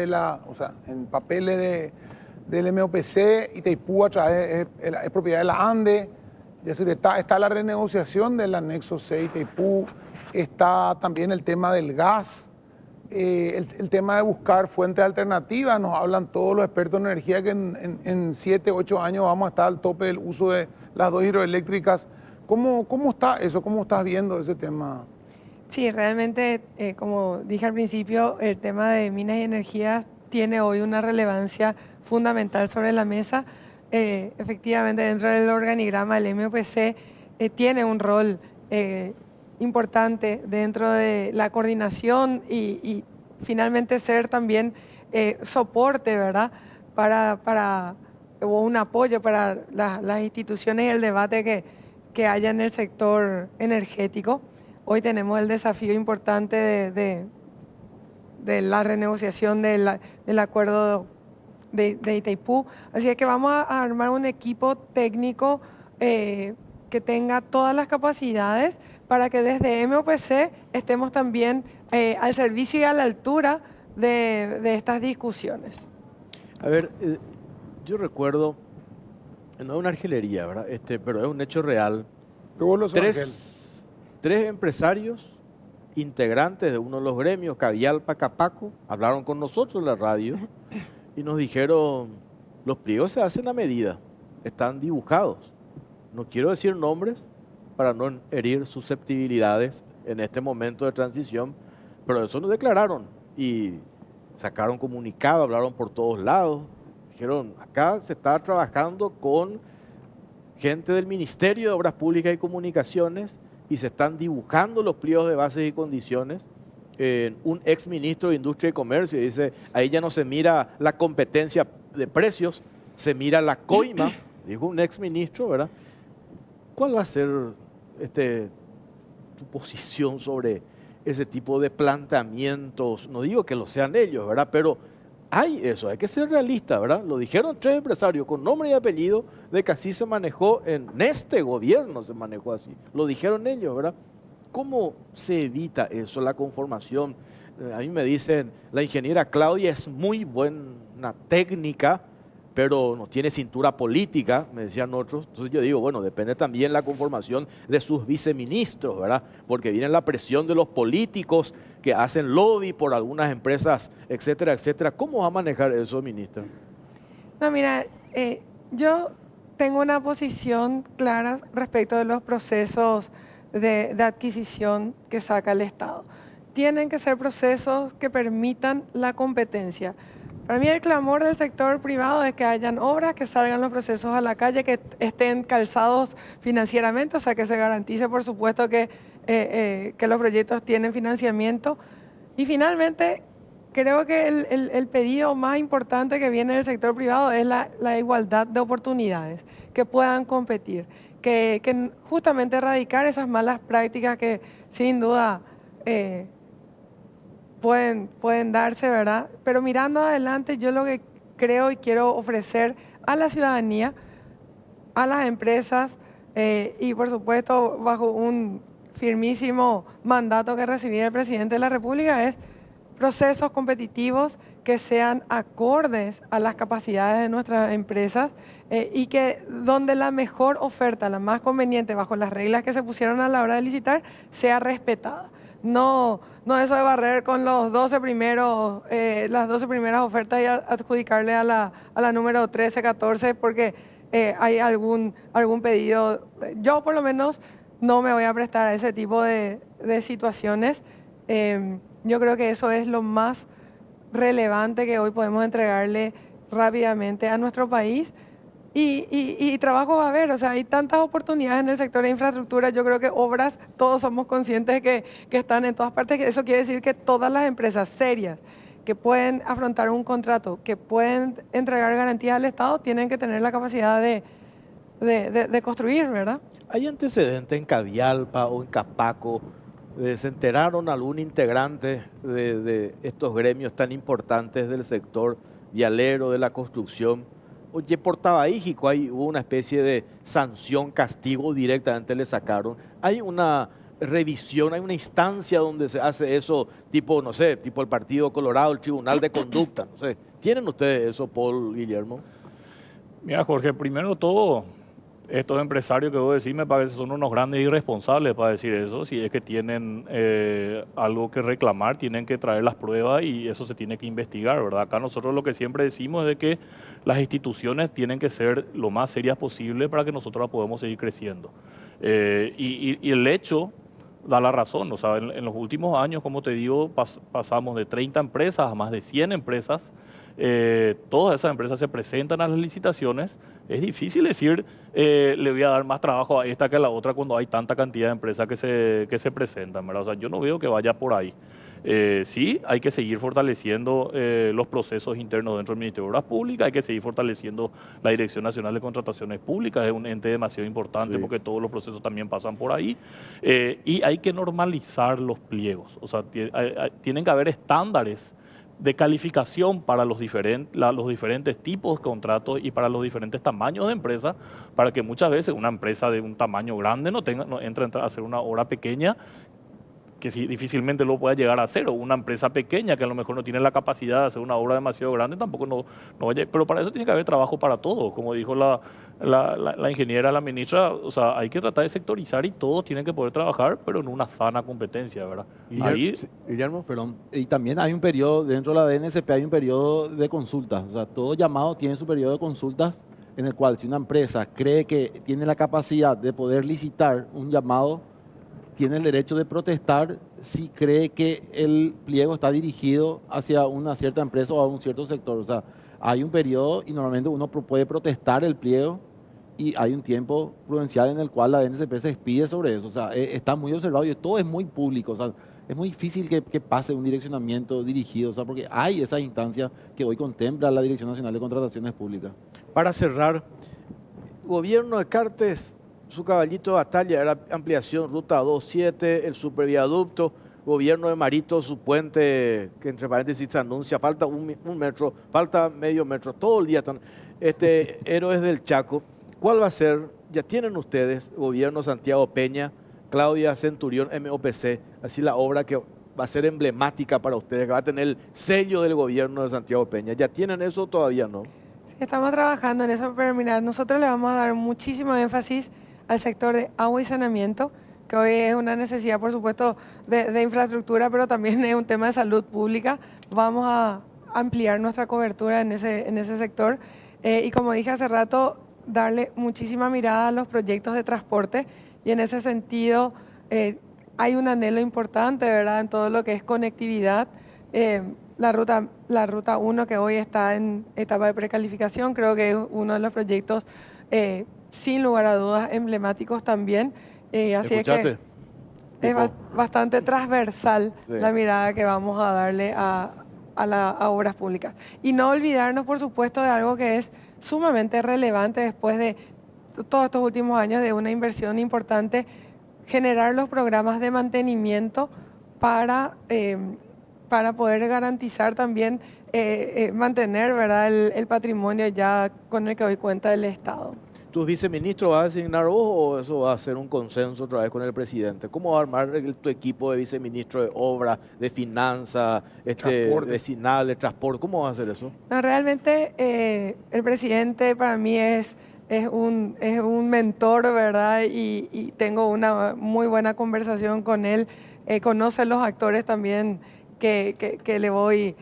o sea, en papeles del MOPC, Itaipú a través, es propiedad de la ANDE, es decir, está la renegociación del anexo C Itaipú, está también el tema del gas, el tema de buscar fuentes alternativas. Nos hablan todos los expertos en energía que en 7, 8 años vamos a estar al tope del uso de las 2 hidroeléctricas. ¿Cómo está eso? ¿Cómo estás viendo ese tema? Sí, realmente, como dije al principio, el tema de minas y energías tiene hoy una relevancia fundamental sobre la mesa. Efectivamente, dentro del organigrama del MOPC tiene un rol importante dentro de la coordinación y finalmente ser también soporte, ¿verdad? O un apoyo para las instituciones y el debate que haya en el sector energético. Hoy tenemos el desafío importante de la renegociación del acuerdo de Itaipú. Así es que vamos a armar un equipo técnico que tenga todas las capacidades para que desde MOPC estemos también al servicio y a la altura de estas discusiones. A ver, yo recuerdo, no es una argelería, ¿verdad? Pero es un hecho real. Luego los Ángel. Tres empresarios integrantes de uno de los gremios, Cavialpa, Capaco, hablaron con nosotros en la radio y nos dijeron, los pliegos se hacen a medida, están dibujados. No quiero decir nombres para no herir susceptibilidades en este momento de transición, pero eso nos declararon y sacaron comunicado, hablaron por todos lados, dijeron, acá se está trabajando con gente del Ministerio de Obras Públicas y Comunicaciones y se están dibujando los pliegos de bases y condiciones. Un ex ministro de Industria y Comercio dice, ahí ya no se mira la competencia de precios, se mira la coima, dijo un ex ministro, ¿verdad? ¿Cuál va a ser tu posición sobre ese tipo de planteamientos? No digo que lo sean ellos, ¿verdad? Pero hay eso, hay que ser realista, ¿verdad? Lo dijeron tres empresarios con nombre y apellido de que así se manejó en este gobierno, se manejó así. Lo dijeron ellos, ¿verdad? ¿Cómo se evita eso, la conformación? A mí me dicen, la ingeniera Claudia es muy buena técnica, pero no tiene cintura política, me decían otros. Entonces yo digo, bueno, depende también la conformación de sus viceministros, ¿verdad? Porque viene la presión de los políticos que hacen lobby por algunas empresas, etcétera, etcétera. ¿Cómo va a manejar eso, ministra? No, mira, yo tengo una posición clara respecto de los procesos de adquisición que saca el Estado. Tienen que ser procesos que permitan la competencia. Para mí el clamor del sector privado es que hayan obras, que salgan los procesos a la calle, que estén calzados financieramente, o sea, que se garantice, por supuesto, que los proyectos tienen financiamiento. Y finalmente, creo que el pedido más importante que viene del sector privado es la igualdad de oportunidades, que puedan competir, que justamente erradicar esas malas prácticas que sin duda pueden darse, ¿verdad? Pero mirando adelante, yo lo que creo y quiero ofrecer a la ciudadanía, a las empresas y por supuesto bajo un firmísimo mandato que recibí del presidente de la República es procesos competitivos que sean acordes a las capacidades de nuestras empresas y que donde la mejor oferta, la más conveniente bajo las reglas que se pusieron a la hora de licitar, sea respetada. No eso de barrer con los 12 primeros, las 12 primeras ofertas y adjudicarle a la número 13, 14, porque hay algún pedido. Yo por lo menos no me voy a prestar a ese tipo de situaciones. Yo creo que eso es lo más relevante que hoy podemos entregarle rápidamente a nuestro país. Y trabajo va a haber, o sea, hay tantas oportunidades en el sector de infraestructura. Yo creo que obras, todos somos conscientes que están en todas partes. Eso quiere decir que todas las empresas serias que pueden afrontar un contrato, que pueden entregar garantías al Estado, tienen que tener la capacidad de construir, ¿verdad? ¿Hay antecedentes en Cavialpa o en Capaco? ¿Se enteraron algún integrante de estos gremios tan importantes del sector vialero, de la construcción? Oye, por Tabaíjico hubo una especie de sanción, castigo directamente le sacaron. Hay una revisión, hay una instancia donde se hace eso, tipo, no sé, tipo el Partido Colorado, el Tribunal de Conducta, no sé. ¿Tienen ustedes eso, Paul, Guillermo? Mira, Jorge, primero todo, estos empresarios que vos decís me parece son unos grandes irresponsables para decir eso. Si es que tienen algo que reclamar, tienen que traer las pruebas y eso se tiene que investigar, ¿verdad? Acá nosotros lo que siempre decimos es de que las instituciones tienen que ser lo más serias posible para que nosotros podamos seguir creciendo. Y el hecho da la razón, o sea, en los últimos años, como te digo, pasamos de 30 empresas a más de 100 empresas. Todas esas empresas se presentan a las licitaciones. Es difícil decir, le voy a dar más trabajo a esta que a la otra cuando hay tanta cantidad de empresas que se presentan, ¿verdad? O sea, yo no veo que vaya por ahí. Sí, hay que seguir fortaleciendo los procesos internos dentro del Ministerio de Obras Públicas, hay que seguir fortaleciendo la Dirección Nacional de Contrataciones Públicas, es un ente demasiado importante porque todos los procesos también pasan por ahí, y hay que normalizar los pliegos, o sea, tienen que haber estándares de calificación para los diferentes tipos de contratos y para los diferentes tamaños de empresas, para que muchas veces una empresa de un tamaño grande no entre a hacer una obra pequeña que sí, difícilmente lo pueda llegar a hacer, o una empresa pequeña que a lo mejor no tiene la capacidad de hacer una obra demasiado grande, tampoco no vaya, pero para eso tiene que haber trabajo para todos, como dijo la ingeniera, la ministra, o sea, hay que tratar de sectorizar y todos tienen que poder trabajar, pero en una sana competencia, ¿verdad? Guillermo. Perdón. Y también hay un periodo, dentro de la DNSP hay un periodo de consultas, o sea, todo llamado tiene su periodo de consultas, en el cual si una empresa cree que tiene la capacidad de poder licitar un llamado, tiene el derecho de protestar si cree que el pliego está dirigido hacia una cierta empresa o a un cierto sector. O sea, hay un periodo y normalmente uno puede protestar el pliego y hay un tiempo prudencial en el cual la NSP se expide sobre eso. O sea, está muy observado y todo es muy público. O sea, es muy difícil que pase un direccionamiento dirigido, o sea, porque hay esa instancia que hoy contempla la Dirección Nacional de Contrataciones Públicas. Para cerrar, gobierno de Cartes, su caballito de batalla era ampliación Ruta 27, el superviaducto, gobierno de Marito, su puente, que entre paréntesis se anuncia, falta un metro, falta medio metro, todo el día están, Héroes del Chaco. ¿Cuál va a ser? Ya tienen ustedes, gobierno Santiago Peña, Claudia Centurión, MOPC, así la obra que va a ser emblemática para ustedes, que va a tener el sello del gobierno de Santiago Peña. ¿Ya tienen eso o todavía no? Estamos trabajando en eso, pero mira, nosotros le vamos a dar muchísimo énfasis al sector de agua y saneamiento, que hoy es una necesidad, por supuesto, de infraestructura, pero también es un tema de salud pública. Vamos a ampliar nuestra cobertura en ese sector. Y como dije hace rato, darle muchísima mirada a los proyectos de transporte. Y en ese sentido, hay un anhelo importante, ¿verdad?, en todo lo que es conectividad. La ruta 1, que hoy está en etapa de precalificación, creo que es uno de los proyectos sin lugar a dudas emblemáticos también. Así es que es bastante transversal la mirada que vamos a darle a obras públicas. Y no olvidarnos, por supuesto, de algo que es sumamente relevante después de todos estos últimos años de una inversión importante, generar los programas de mantenimiento para poder garantizar también mantener, ¿verdad?, el patrimonio ya con el que hoy cuenta el Estado. ¿Tus viceministros vas a designar vos o eso va a ser un consenso otra vez con el presidente? ¿Cómo va a armar tu equipo de viceministros de obra, de finanzas, vecinal, de transporte? ¿Cómo va a hacer eso? No, realmente el presidente para mí es un mentor, ¿verdad? Y tengo una muy buena conversación con él. Conoce los actores también que le voy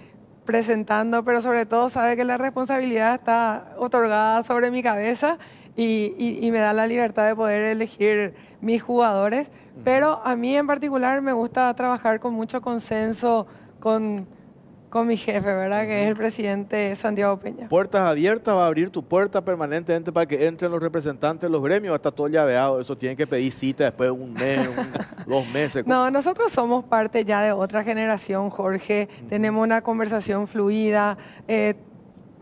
presentando, pero sobre todo sabe que la responsabilidad está otorgada sobre mi cabeza y me da la libertad de poder elegir mis jugadores. Pero a mí en particular me gusta trabajar con mucho consenso con mi jefe, ¿verdad? Que es el presidente Santiago Peña. Puertas abiertas, va a abrir tu puerta permanentemente para que entren los representantes de los gremios, está todo llaveado, eso tienen que pedir cita después de un mes, 2 meses. No, nosotros somos parte ya de otra generación, Jorge, tenemos una conversación fluida,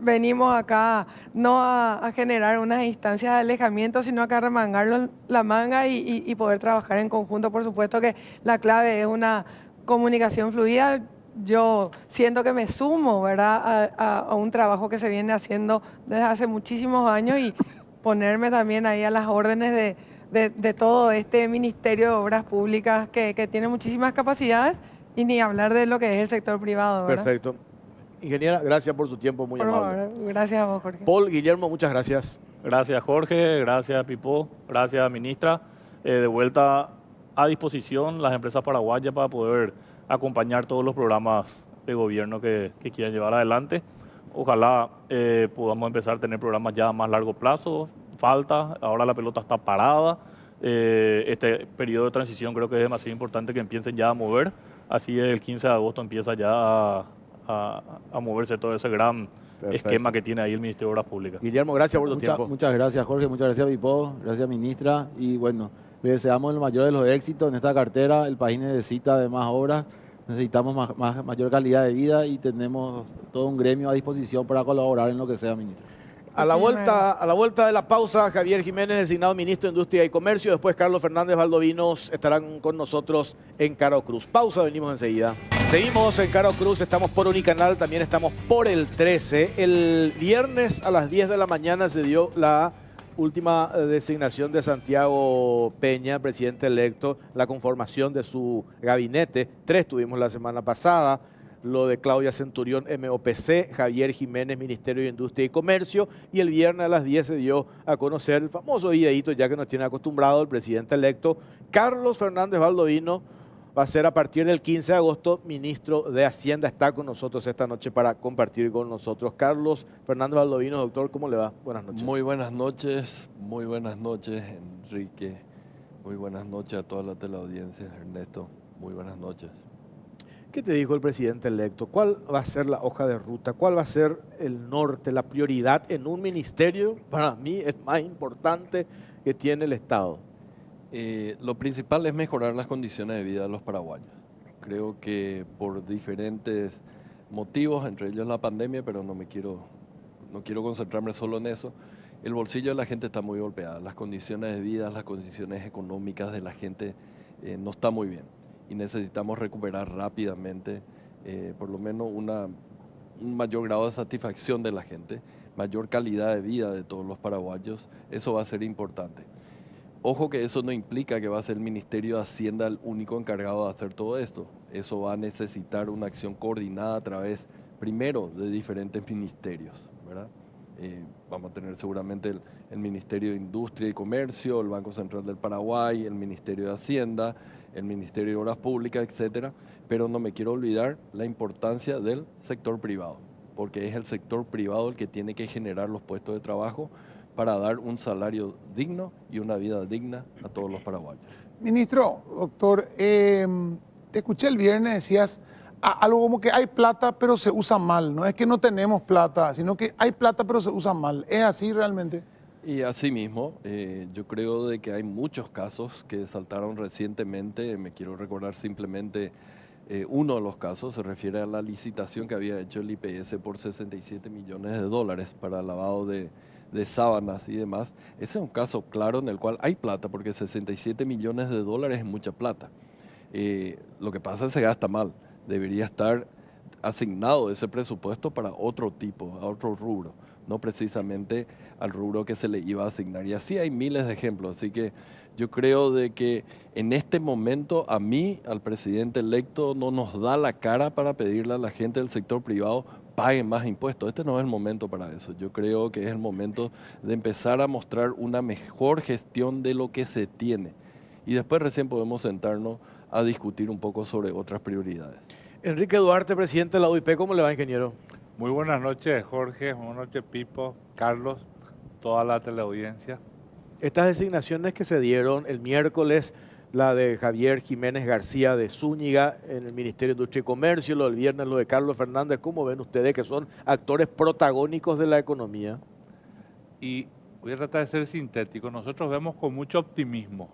venimos acá no a generar unas instancias de alejamiento, sino acá a remangar la manga y poder trabajar en conjunto. Por supuesto que la clave es una comunicación fluida. Yo siento que me sumo, ¿verdad?, a un trabajo que se viene haciendo desde hace muchísimos años y ponerme también ahí a las órdenes de todo este Ministerio de Obras Públicas que tiene muchísimas capacidades y ni hablar de lo que es el sector privado, ¿verdad? Perfecto. Ingeniera, gracias por su tiempo, muy Por amable. favor, gracias a vos, Jorge. Paul, Guillermo, muchas gracias. Gracias Jorge, gracias Pipo, gracias ministra. De vuelta a disposición las empresas paraguayas para poder acompañar todos los programas de gobierno que quieran llevar adelante. Ojalá podamos empezar a tener programas ya a más largo plazo. Falta, ahora la pelota está parada. Este periodo de transición creo que es demasiado importante que empiecen ya a mover. Así el 15 de agosto empieza ya a moverse todo ese gran esquema que tiene ahí el Ministerio de Obras Públicas. Guillermo, gracias por tu tiempo. Muchas gracias, Jorge, muchas gracias, Pipo, gracias, ministra. Y bueno, le deseamos el mayor de los éxitos en esta cartera. El país necesita de más obras, necesitamos mayor calidad de vida y tenemos todo un gremio a disposición para colaborar en lo que sea, ministra. A la vuelta de la pausa, Javier Jiménez, designado ministro de Industria y Comercio. Después Carlos Fernández Valdovinos estarán con nosotros en Caro Cruz. Pausa, venimos enseguida. Seguimos en Caro Cruz, estamos por Unicanal, también estamos por el 13. El viernes a las 10 de la mañana se dio la última designación de Santiago Peña, presidente electo, la conformación de su gabinete. 3 tuvimos la semana pasada. Lo de Claudia Centurión, MOPC, Javier Jiménez, Ministerio de Industria y Comercio, y el viernes a las 10 se dio a conocer el famoso videíto, ya que nos tiene acostumbrado el presidente electo, Carlos Fernández Valdovinos, va a ser a partir del 15 de agosto ministro de Hacienda, está con nosotros esta noche para compartir con nosotros. Carlos Fernández Valdovinos, doctor, ¿cómo le va? Buenas noches. Muy buenas noches, Enrique, muy buenas noches a toda la teleaudiencia, Ernesto, muy buenas noches. ¿Qué te dijo el presidente electo? ¿Cuál va a ser la hoja de ruta? ¿Cuál va a ser el norte, la prioridad en un ministerio? Para mí es más importante que tiene el Estado. Lo principal es mejorar las condiciones de vida de los paraguayos. Creo que por diferentes motivos, entre ellos la pandemia, pero no quiero concentrarme solo en eso, el bolsillo de la gente está muy golpeado. Las condiciones de vida, las condiciones económicas de la gente no está muy bien. Y necesitamos recuperar rápidamente por lo menos un mayor grado de satisfacción de la gente, mayor calidad de vida de todos los paraguayos. Eso va a ser importante. Ojo que eso no implica que va a ser el Ministerio de Hacienda el único encargado de hacer todo esto. Eso va a necesitar una acción coordinada a través, primero, de diferentes ministerios, ¿verdad? Vamos a tener seguramente el Ministerio de Industria y Comercio, el Banco Central del Paraguay, el Ministerio de Hacienda, el Ministerio de Obras Públicas, etcétera, pero no me quiero olvidar la importancia del sector privado, porque es el sector privado el que tiene que generar los puestos de trabajo para dar un salario digno y una vida digna a todos los paraguayos. Ministro, doctor, te escuché el viernes, decías algo como que hay plata pero se usa mal. No es que no tenemos plata, sino que hay plata pero se usa mal. ¿Es así realmente? Y asimismo, yo creo de que hay muchos casos que saltaron recientemente. Me quiero recordar simplemente uno de los casos, se refiere a la licitación que había hecho el IPS por 67 millones de dólares para lavado de sábanas y demás. Ese es un caso claro en el cual hay plata, porque 67 millones de dólares es mucha plata. Lo que pasa es que se gasta mal. Debería estar asignado ese presupuesto para otro tipo, a otro rubro, no precisamente al rubro que se le iba a asignar. Y así hay miles de ejemplos. Así que yo creo de que en este momento a mí, al presidente electo, no nos da la cara para pedirle a la gente del sector privado paguen más impuestos. Este no es el momento para eso. Yo creo que es el momento de empezar a mostrar una mejor gestión de lo que se tiene. Y después recién podemos sentarnos a discutir un poco sobre otras prioridades. Enrique Duarte, presidente de la UIP, ¿cómo le va, ingeniero? Muy buenas noches, Jorge. Buenas noches, Pipo, Carlos. toda la teleaudiencia. Estas designaciones que se dieron el miércoles, la de Javier Jiménez García de Zúñiga en el Ministerio de Industria y Comercio, lo del viernes, lo de Carlos Fernández, ¿cómo ven ustedes que son actores protagónicos de la economía? Y voy a tratar de ser sintético. Nosotros vemos con mucho optimismo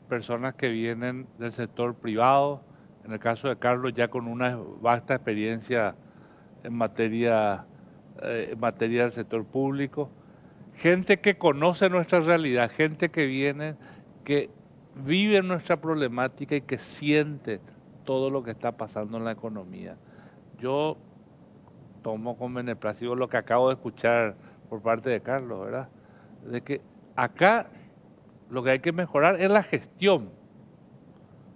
personas que vienen del sector privado, en el caso de Carlos ya con una vasta experiencia en materia del sector público, gente que conoce nuestra realidad, gente que viene, que vive nuestra problemática y que siente todo lo que está pasando en la economía. Yo tomo con beneplácito lo que acabo de escuchar por parte de Carlos, ¿verdad? De que acá lo que hay que mejorar es la gestión.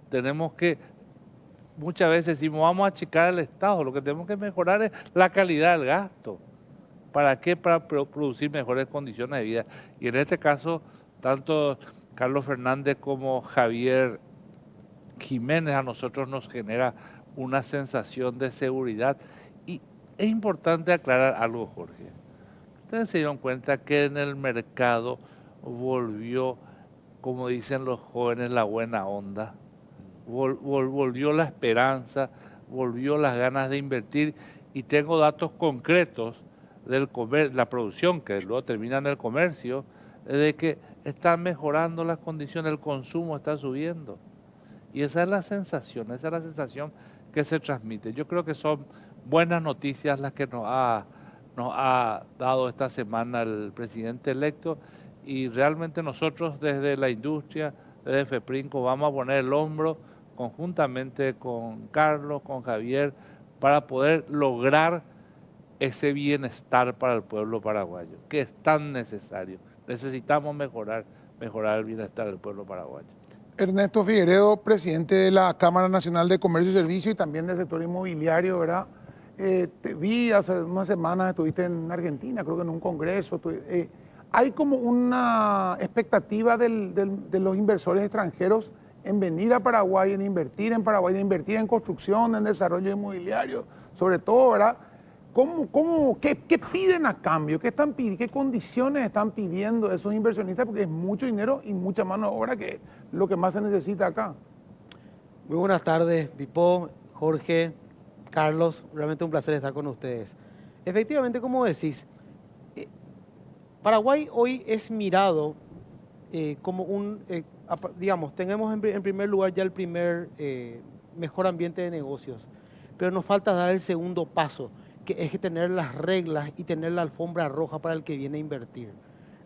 Tenemos que, muchas veces decimos, vamos a achicar el Estado, lo que tenemos que mejorar es la calidad del gasto. ¿Para qué? Para producir mejores condiciones de vida. Y en este caso, tanto Carlos Fernández como Javier Jiménez a nosotros nos genera una sensación de seguridad. Y es importante aclarar algo, Jorge. Ustedes se dieron cuenta que en el mercado volvió, como dicen los jóvenes, la buena onda. Volvió la esperanza, volvió las ganas de invertir. Y tengo datos concretos del la producción, que luego termina en el comercio, de que están mejorando las condiciones, el consumo está subiendo. Y esa es la sensación que se transmite. Yo creo que son buenas noticias las que nos ha dado esta semana el presidente electo, y realmente nosotros desde la industria, desde FEPRINCO, vamos a poner el hombro conjuntamente con Carlos, con Javier, para poder lograr ese bienestar para el pueblo paraguayo, que es tan necesario. Necesitamos mejorar el bienestar del pueblo paraguayo. Ernesto Figueredo, presidente de la Cámara Nacional de Comercio y Servicio y también del sector inmobiliario, ¿verdad? Te vi hace unas semanas, estuviste en Argentina, creo que en un congreso. ¿Hay como una expectativa de los inversores extranjeros en venir a Paraguay, en invertir en Paraguay, en invertir en construcción, en desarrollo inmobiliario, sobre todo, ¿verdad? ¿Qué piden a cambio? ¿Qué condiciones están pidiendo esos inversionistas? Porque es mucho dinero y mucha mano de obra, que es lo que más se necesita acá. Muy buenas tardes, Pipo, Jorge, Carlos. Realmente un placer estar con ustedes. Efectivamente, como decís, Paraguay hoy es mirado como digamos, tenemos en primer lugar ya el primer mejor ambiente de negocios, pero nos falta dar el segundo paso, que es tener las reglas y tener la alfombra roja para el que viene a invertir.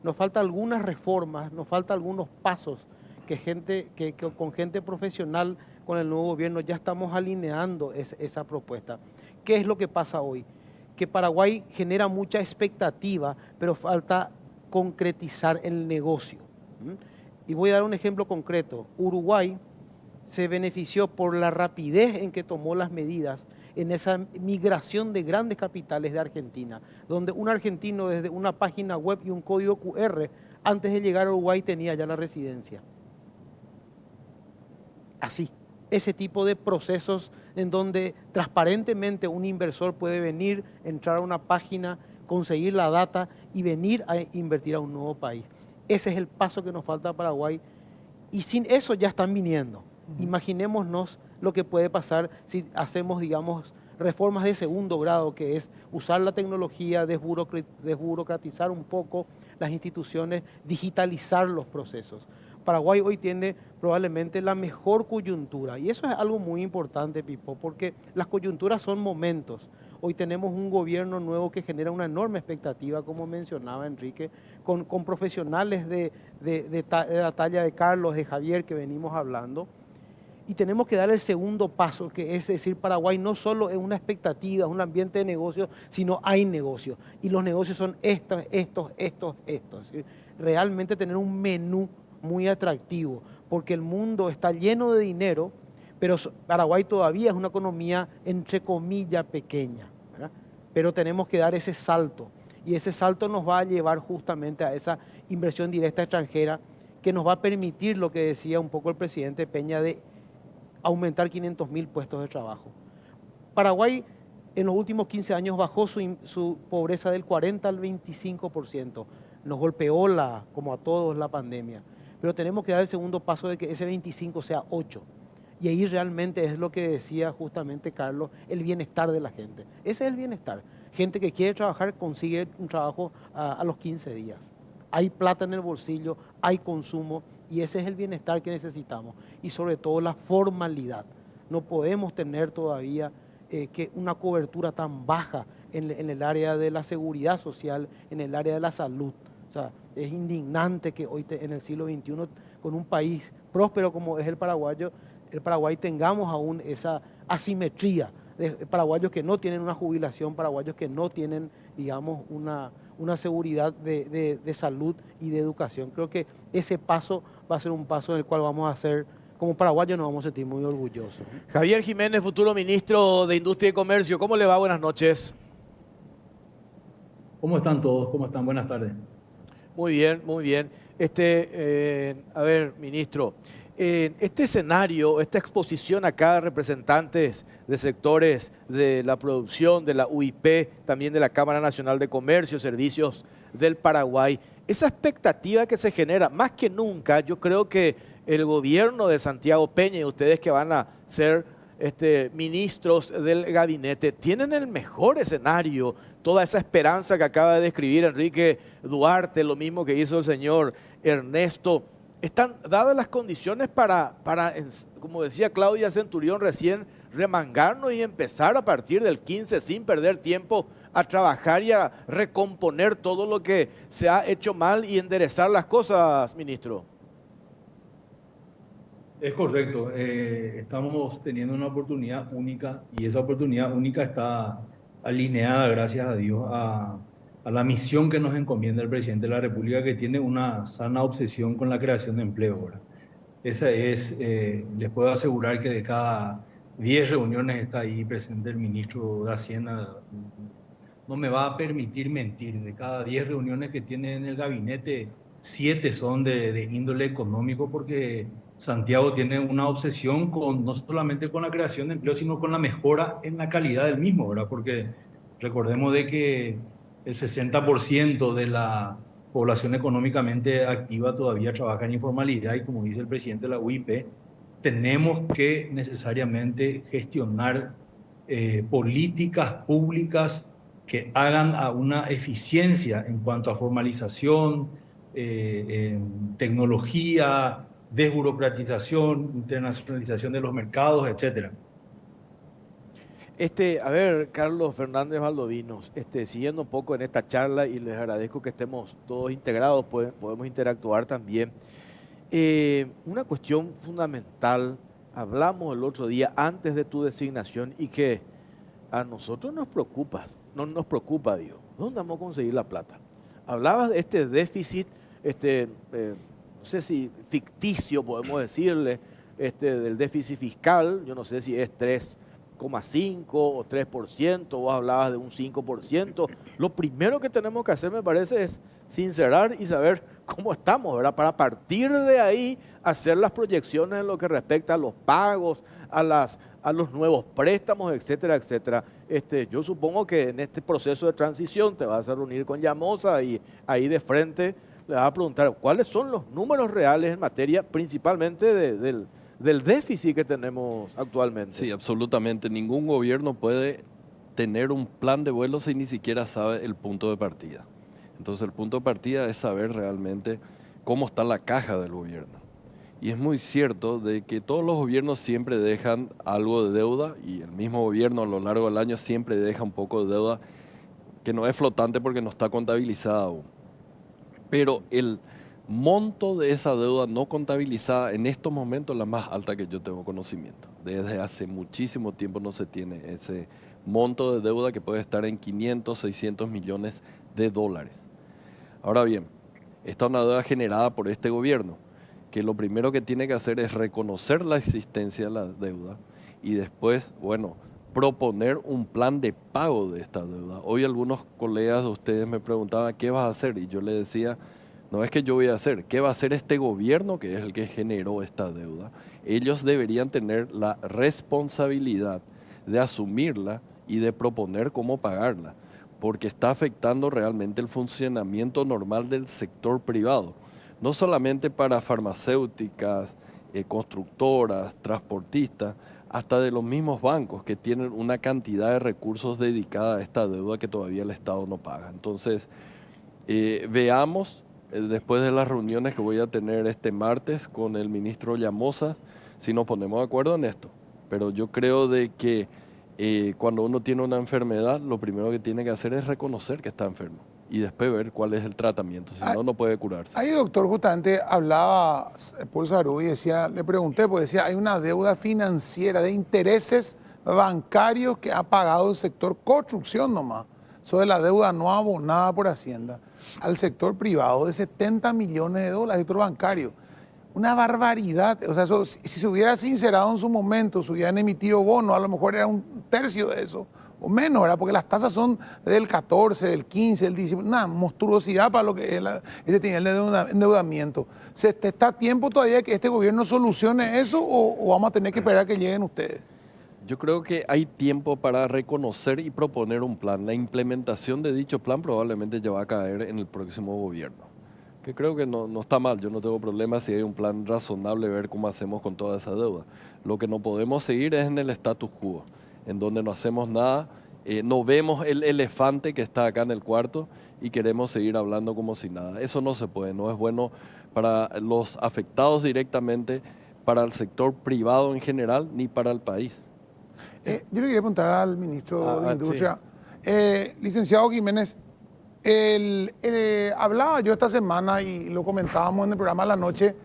Nos falta algunas reformas, nos falta algunos pasos que con gente profesional, con el nuevo gobierno, ya estamos alineando esa propuesta. ¿Qué es lo que pasa hoy? Que Paraguay genera mucha expectativa, pero falta concretizar el negocio. Y voy a dar un ejemplo concreto. Uruguay se benefició por la rapidez en que tomó las medidas en esa migración de grandes capitales de Argentina, donde un argentino desde una página web y un código QR, antes de llegar a Uruguay tenía ya la residencia. Así, ese tipo de procesos en donde transparentemente un inversor puede venir, entrar a una página, conseguir la data y venir a invertir a un nuevo país. Ese es el paso que nos falta a Paraguay, y sin eso ya están viniendo. Imaginémonos lo que puede pasar si hacemos, digamos, reformas de segundo grado, que es usar la tecnología, desburocratizar un poco las instituciones, digitalizar los procesos. Paraguay hoy tiene probablemente la mejor coyuntura, y eso es algo muy importante, Pipo, porque las coyunturas son momentos. Hoy tenemos un gobierno nuevo que genera una enorme expectativa, como mencionaba Enrique, con profesionales de la talla de Carlos, de Javier, que venimos hablando. Y tenemos que dar el segundo paso, que es decir, Paraguay no solo es una expectativa, es un ambiente de negocios, sino hay negocios. Y los negocios son estos. Es decir, realmente tener un menú muy atractivo, porque el mundo está lleno de dinero, pero Paraguay todavía es una economía, entre comillas, pequeña, ¿verdad? Pero tenemos que dar ese salto, y ese salto nos va a llevar justamente a esa inversión directa extranjera, que nos va a permitir lo que decía un poco el presidente Peña, de aumentar 500.000 puestos de trabajo. Paraguay en los últimos 15 años bajó su pobreza del 40 al 25%. Nos golpeó, como a todos, la pandemia. Pero tenemos que dar el segundo paso de que ese 25 sea 8. Y ahí realmente es lo que decía justamente Carlos, el bienestar de la gente. Ese es el bienestar. Gente que quiere trabajar consigue un trabajo a los 15 días. Hay plata en el bolsillo, hay consumo y ese es el bienestar que necesitamos. Y sobre todo la formalidad. No podemos tener todavía que una cobertura tan baja en el área de la seguridad social, en el área de la salud. O sea, es indignante que hoy en el siglo XXI, con un país próspero como es el Paraguay tengamos aún esa asimetría de paraguayos que no tienen una jubilación, paraguayos que no tienen, digamos, una seguridad de salud y de educación. Creo que ese paso va a ser un paso en el cual vamos a hacer, como paraguayos nos vamos a sentir muy orgullosos. Javier Jiménez, futuro ministro de Industria y Comercio, ¿cómo le va? Buenas noches. ¿Cómo están todos? ¿Cómo están? Buenas tardes. Muy bien, muy bien. A ver, ministro, este escenario, esta exposición acá de representantes de sectores de la producción, de la UIP, también de la Cámara Nacional de Comercio, Servicios del Paraguay, esa expectativa que se genera, más que nunca, yo creo que el gobierno de Santiago Peña y ustedes que van a ser ministros del gabinete, tienen el mejor escenario, toda esa esperanza que acaba de describir Enrique Duarte, lo mismo que hizo el señor Ernesto. ¿Están dadas las condiciones para, como decía Claudia Centurión recién, remangarnos y empezar a partir del 15 sin perder tiempo a trabajar y a recomponer todo lo que se ha hecho mal y enderezar las cosas, ministro? Es correcto. Estamos teniendo una oportunidad única y esa oportunidad única está alineada, gracias a Dios, a la misión que nos encomienda el presidente de la República, que tiene una sana obsesión con la creación de empleo, ¿verdad? Esa es, les puedo asegurar que de cada 10 reuniones está ahí presente el ministro de Hacienda. No me va a permitir mentir. De cada 10 reuniones que tiene en el gabinete, 7 son de índole económico, porque Santiago tiene una obsesión no solamente con la creación de empleo, sino con la mejora en la calidad del mismo, ¿verdad? Porque recordemos de que el 60% de la población económicamente activa todavía trabaja en informalidad y, como dice el presidente de la UIP, tenemos que necesariamente gestionar políticas públicas que hagan a una eficiencia en cuanto a formalización, tecnología, desburocratización, internacionalización de los mercados, etcétera. A ver, Carlos Fernández Valdovinos, siguiendo un poco en esta charla y les agradezco que estemos todos integrados, podemos interactuar también. Una cuestión fundamental, hablamos el otro día antes de tu designación y que a nosotros nos preocupa, digo, ¿dónde vamos a conseguir la plata? Hablabas de este déficit, no sé si ficticio podemos decirle, del déficit fiscal, yo no sé si es 3,5 o 3%, vos hablabas de un 5%. Lo primero que tenemos que hacer, me parece, es sincerar y saber cómo estamos, ¿verdad? Para partir de ahí hacer las proyecciones en lo que respecta a los pagos, a los nuevos préstamos, etcétera, etcétera. Yo supongo que en este proceso de transición te vas a reunir con Llamosa y ahí de frente le vas a preguntar cuáles son los números reales en materia principalmente del déficit que tenemos actualmente. Sí, absolutamente. Ningún gobierno puede tener un plan de vuelo si ni siquiera sabe el punto de partida. Entonces el punto de partida es saber realmente cómo está la caja del gobierno. Y es muy cierto de que todos los gobiernos siempre dejan algo de deuda y el mismo gobierno a lo largo del año siempre deja un poco de deuda que no es flotante porque no está contabilizada aún. Pero el monto de esa deuda no contabilizada en estos momentos es la más alta que yo tengo conocimiento. Desde hace muchísimo tiempo no se tiene ese monto de deuda que puede estar en 500, 600 millones de dólares. Ahora bien, esta es una deuda generada por este gobierno, que lo primero que tiene que hacer es reconocer la existencia de la deuda y después, bueno, proponer un plan de pago de esta deuda. Hoy algunos colegas de ustedes me preguntaban, ¿qué vas a hacer? Y yo les decía, no es que yo voy a hacer, ¿qué va a hacer este gobierno que es el que generó esta deuda? Ellos deberían tener la responsabilidad de asumirla y de proponer cómo pagarla, porque está afectando realmente el funcionamiento normal del sector privado, no solamente para farmacéuticas, constructoras, transportistas, hasta de los mismos bancos que tienen una cantidad de recursos dedicada a esta deuda que todavía el Estado no paga. Entonces, veamos, después de las reuniones que voy a tener este martes con el ministro Llamosa, si nos ponemos de acuerdo en esto. Pero yo creo de que cuando uno tiene una enfermedad, lo primero que tiene que hacer es reconocer que está enfermo y después ver cuál es el tratamiento, si no, no puede curarse. Ahí, doctor, justamente hablaba Paul Sarú y decía, le pregunté, pues decía, hay una deuda financiera de intereses bancarios que ha pagado el sector construcción nomás, sobre la deuda no abonada por Hacienda al sector privado de 70 millones de dólares, sector bancario. Una barbaridad, o sea, eso, si se hubiera sincerado en su momento, se hubieran emitido bonos, a lo mejor era un tercio de eso, o menos, ¿verdad? Porque las tasas son del 14, del 15, del 17, una monstruosidad para lo que es ese nivel de endeudamiento. ¿Está a tiempo todavía de que este gobierno solucione eso o vamos a tener que esperar a que lleguen ustedes? Yo creo que hay tiempo para reconocer y proponer un plan. La implementación de dicho plan probablemente ya va a caer en el próximo gobierno, que creo que no está mal. Yo no tengo problema si hay un plan razonable, ver cómo hacemos con toda esa deuda. Lo que no podemos seguir es en el status quo, en donde no hacemos nada, no vemos el elefante que está acá en el cuarto y queremos seguir hablando como si nada. Eso no se puede, no es bueno para los afectados directamente, para el sector privado en general, ni para el país. Yo le quería preguntar al ministro de Industria, sí. Licenciado Jiménez, hablaba yo esta semana y lo comentábamos en el programa de la noche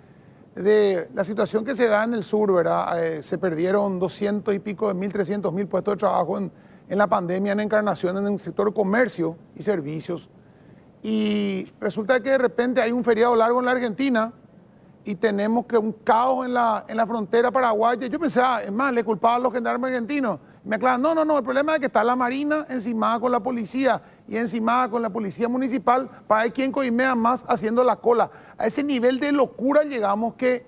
de la situación que se da en el sur, ¿verdad? Se perdieron 200 y pico de 1.300.000 puestos de trabajo en la pandemia, en Encarnación, en el sector comercio y servicios. Y resulta que de repente hay un feriado largo en la Argentina y tenemos que un caos en la frontera paraguaya. Yo pensaba, es más, le culpaba a los gendarmes argentinos. Me aclaran, no, el problema es que está la Marina encimada con la policía y encimada con la policía municipal para ver quién coimea más haciendo la cola. A ese nivel de locura llegamos que,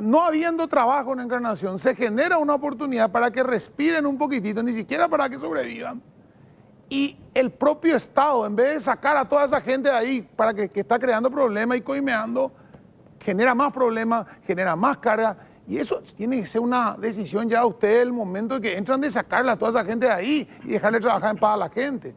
no habiendo trabajo en Encarnación, se genera una oportunidad para que respiren un poquitito, ni siquiera para que sobrevivan. Y el propio Estado, en vez de sacar a toda esa gente de ahí para que está creando problemas y coimeando, genera más problemas, genera más carga. Y eso tiene que ser una decisión ya de ustedes, el momento en que entran de sacarla a toda esa gente de ahí y dejarle trabajar en paz a la gente.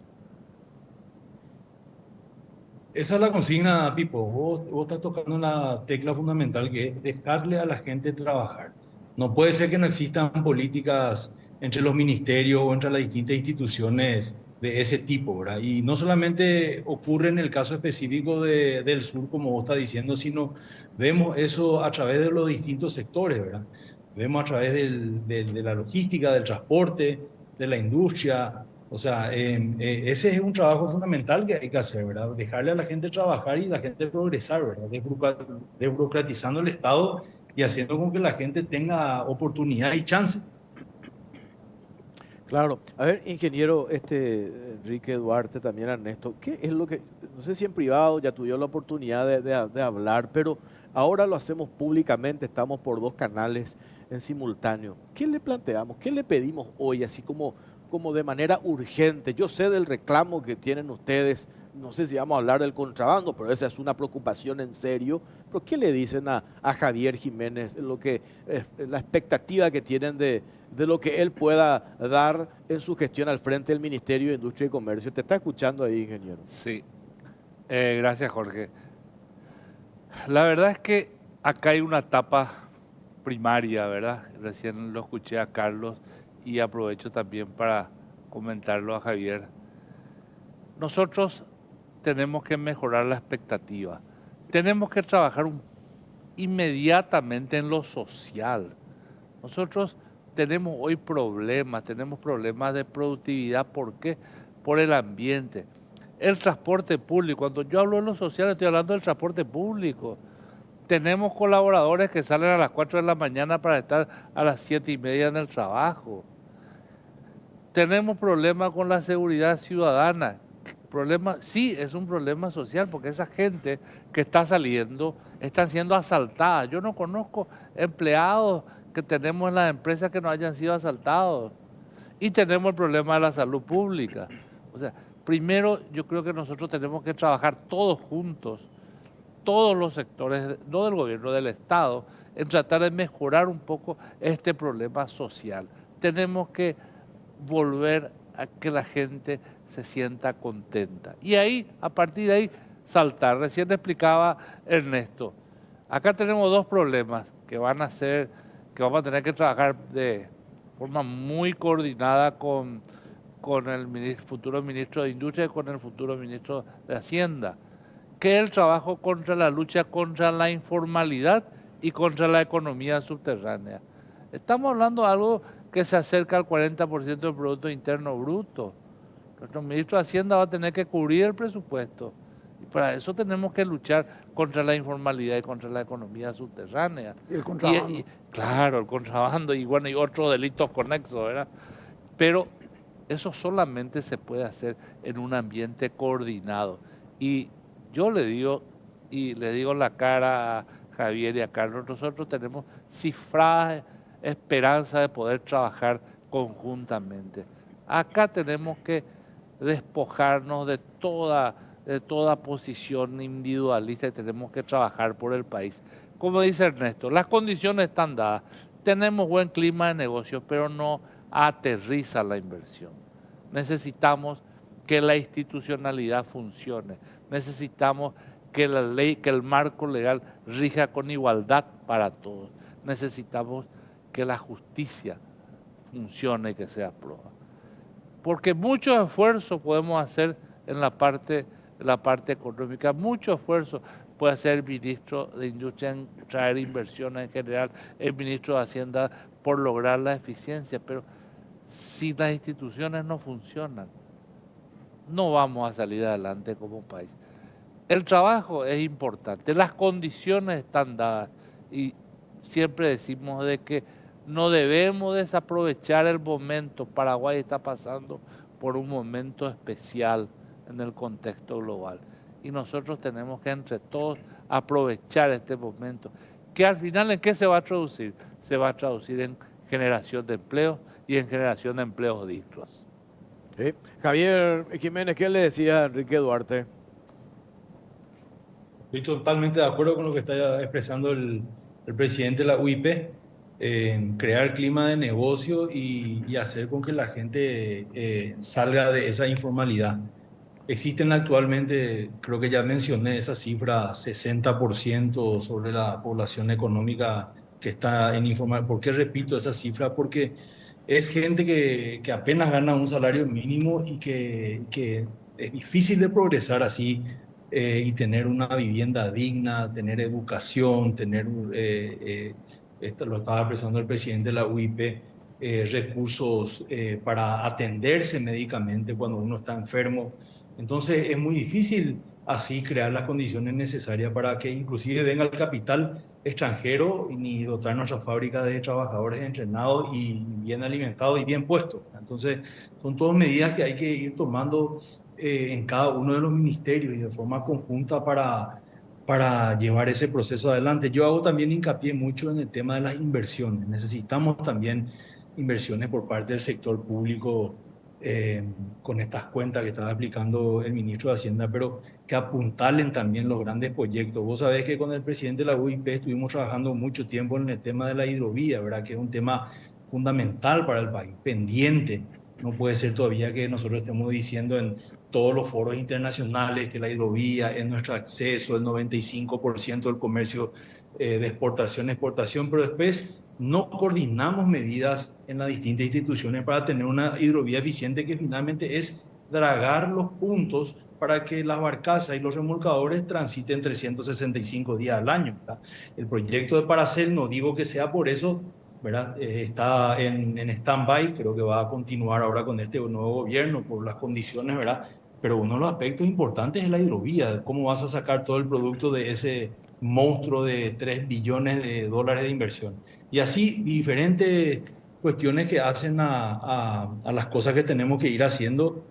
Esa es la consigna, Pipo. Vos estás tocando una tecla fundamental que es dejarle a la gente trabajar. No puede ser que no existan políticas entre los ministerios o entre las distintas instituciones de ese tipo, ¿verdad? Y no solamente ocurre en el caso específico del sur, como vos estás diciendo, sino vemos eso a través de los distintos sectores, ¿verdad? Vemos a través de la logística, del transporte, de la industria. O sea, ese es un trabajo fundamental que hay que hacer, ¿verdad? Dejarle a la gente trabajar y la gente progresar, ¿verdad? Desburocratizando el Estado y haciendo con que la gente tenga oportunidad y chance. Claro. A ver, ingeniero Enrique Duarte, también Ernesto, ¿qué es lo que, no sé si en privado ya tuvieron la oportunidad de hablar, pero ahora lo hacemos públicamente, estamos por 2 canales en simultáneo? ¿Qué le planteamos? ¿Qué le pedimos hoy, así como de manera urgente? Yo sé del reclamo que tienen ustedes, no sé si vamos a hablar del contrabando, pero esa es una preocupación en serio. ¿Pero qué le dicen a Javier Jiménez, la expectativa que tienen de lo que él pueda dar en su gestión al frente del Ministerio de Industria y Comercio? Te está escuchando ahí, ingeniero. Sí, gracias, Jorge. La verdad es que acá hay una etapa primaria, ¿verdad? Recién lo escuché a Carlos y aprovecho también para comentarlo a Javier. Nosotros tenemos que mejorar la expectativa. Tenemos que trabajar inmediatamente en lo social. Nosotros tenemos hoy problemas de productividad. ¿Por qué? Por el ambiente. El transporte público, cuando yo hablo de lo social, estoy hablando del transporte público. Tenemos colaboradores que salen a las 4 de la mañana para estar a las 7:30 en el trabajo. Tenemos problemas con la seguridad ciudadana. Sí, es un problema social porque esa gente que está saliendo están siendo asaltadas. Yo no conozco empleados que tenemos en las empresas que no hayan sido asaltados. Y tenemos el problema de la salud pública. O sea, primero yo creo que nosotros tenemos que trabajar todos juntos, todos los sectores, no del gobierno, del Estado, en tratar de mejorar un poco este problema social. Tenemos que volver a que la gente se sienta contenta. Y ahí, a partir de ahí, saltar. Recién explicaba Ernesto, acá tenemos dos problemas que van a ser, que vamos a tener que trabajar de forma muy coordinada con el futuro ministro de Industria y con el futuro ministro de Hacienda, que es el trabajo contra la lucha contra la informalidad y contra la economía subterránea. Estamos hablando de algo que se acerca al 40% del Producto Interno Bruto. Nuestro ministro de Hacienda va a tener que cubrir el presupuesto. Y para eso tenemos que luchar contra la informalidad y contra la economía subterránea. Y el contrabando. Claro, el contrabando y bueno, y otros delitos conexos, ¿verdad? Pero eso solamente se puede hacer en un ambiente coordinado. Y yo le digo en la cara a Javier y a Carlos, nosotros tenemos cifradas esperanza de poder trabajar conjuntamente. Acá tenemos que despojarnos de toda posición individualista y tenemos que trabajar por el país. Como dice Ernesto, las condiciones están dadas. Tenemos buen clima de negocios, pero no aterriza la inversión. Necesitamos que la institucionalidad funcione. Necesitamos que la ley, que el marco legal rija con igualdad para todos. Necesitamos que la justicia funcione y que sea prueba. Porque mucho esfuerzo podemos hacer en la parte económica, mucho esfuerzo puede hacer el ministro de Industria en traer inversiones en general, el ministro de Hacienda por lograr la eficiencia, pero si las instituciones no funcionan, no vamos a salir adelante como país. El trabajo es importante, las condiciones están dadas y siempre decimos de que no debemos desaprovechar el momento. Paraguay está pasando por un momento especial en el contexto global y nosotros tenemos que entre todos aprovechar este momento, que al final ¿en qué se va a traducir? Se va a traducir en generación de empleo y en generación de empleos dignos. Sí. Javier Jiménez, ¿qué le decía a Enrique Duarte? Estoy totalmente de acuerdo con lo que está expresando el presidente de la UIP, crear clima de negocio y hacer con que la gente salga de esa informalidad. Existen actualmente, creo que ya mencioné esa cifra, 60% sobre la población económica que está en informal. ¿Por qué repito esa cifra? Porque es gente que apenas gana un salario mínimo y que es difícil de progresar así y tener una vivienda digna, tener educación, tener, esto lo estaba expresando el presidente de la UIP, recursos para atenderse médicamente cuando uno está enfermo. Entonces es muy difícil así crear las condiciones necesarias para que inclusive venga el capital extranjero y dotar nuestra fábrica de trabajadores entrenados y bien alimentados y bien puestos. Entonces son todas medidas que hay que ir tomando en cada uno de los ministerios y de forma conjunta para llevar ese proceso adelante. Yo hago también hincapié mucho en el tema de las inversiones. Necesitamos también inversiones por parte del sector público con estas cuentas que estaba explicando el ministro de Hacienda, pero que apuntalen también los grandes proyectos. Vos sabés que con el presidente de la UIP estuvimos trabajando mucho tiempo en el tema de la hidrovía, ¿verdad? Que es un tema fundamental para el país, pendiente. No puede ser todavía que nosotros estemos diciendo en todos los foros internacionales que la hidrovía es nuestro acceso, el 95% del comercio de exportación, pero después no coordinamos medidas en las distintas instituciones para tener una hidrovía eficiente que finalmente es dragar los puntos para que las barcazas y los remolcadores transiten 365 días al año, ¿verdad? El proyecto de Paracel, no digo que sea por eso, ¿verdad? Está en stand-by, creo que va a continuar ahora con este nuevo gobierno por las condiciones, ¿verdad? Pero uno de los aspectos importantes es la hidrovía, cómo vas a sacar todo el producto de ese monstruo de 3 billones de dólares de inversión. Y así diferentes cuestiones que hacen a las cosas que tenemos que ir haciendo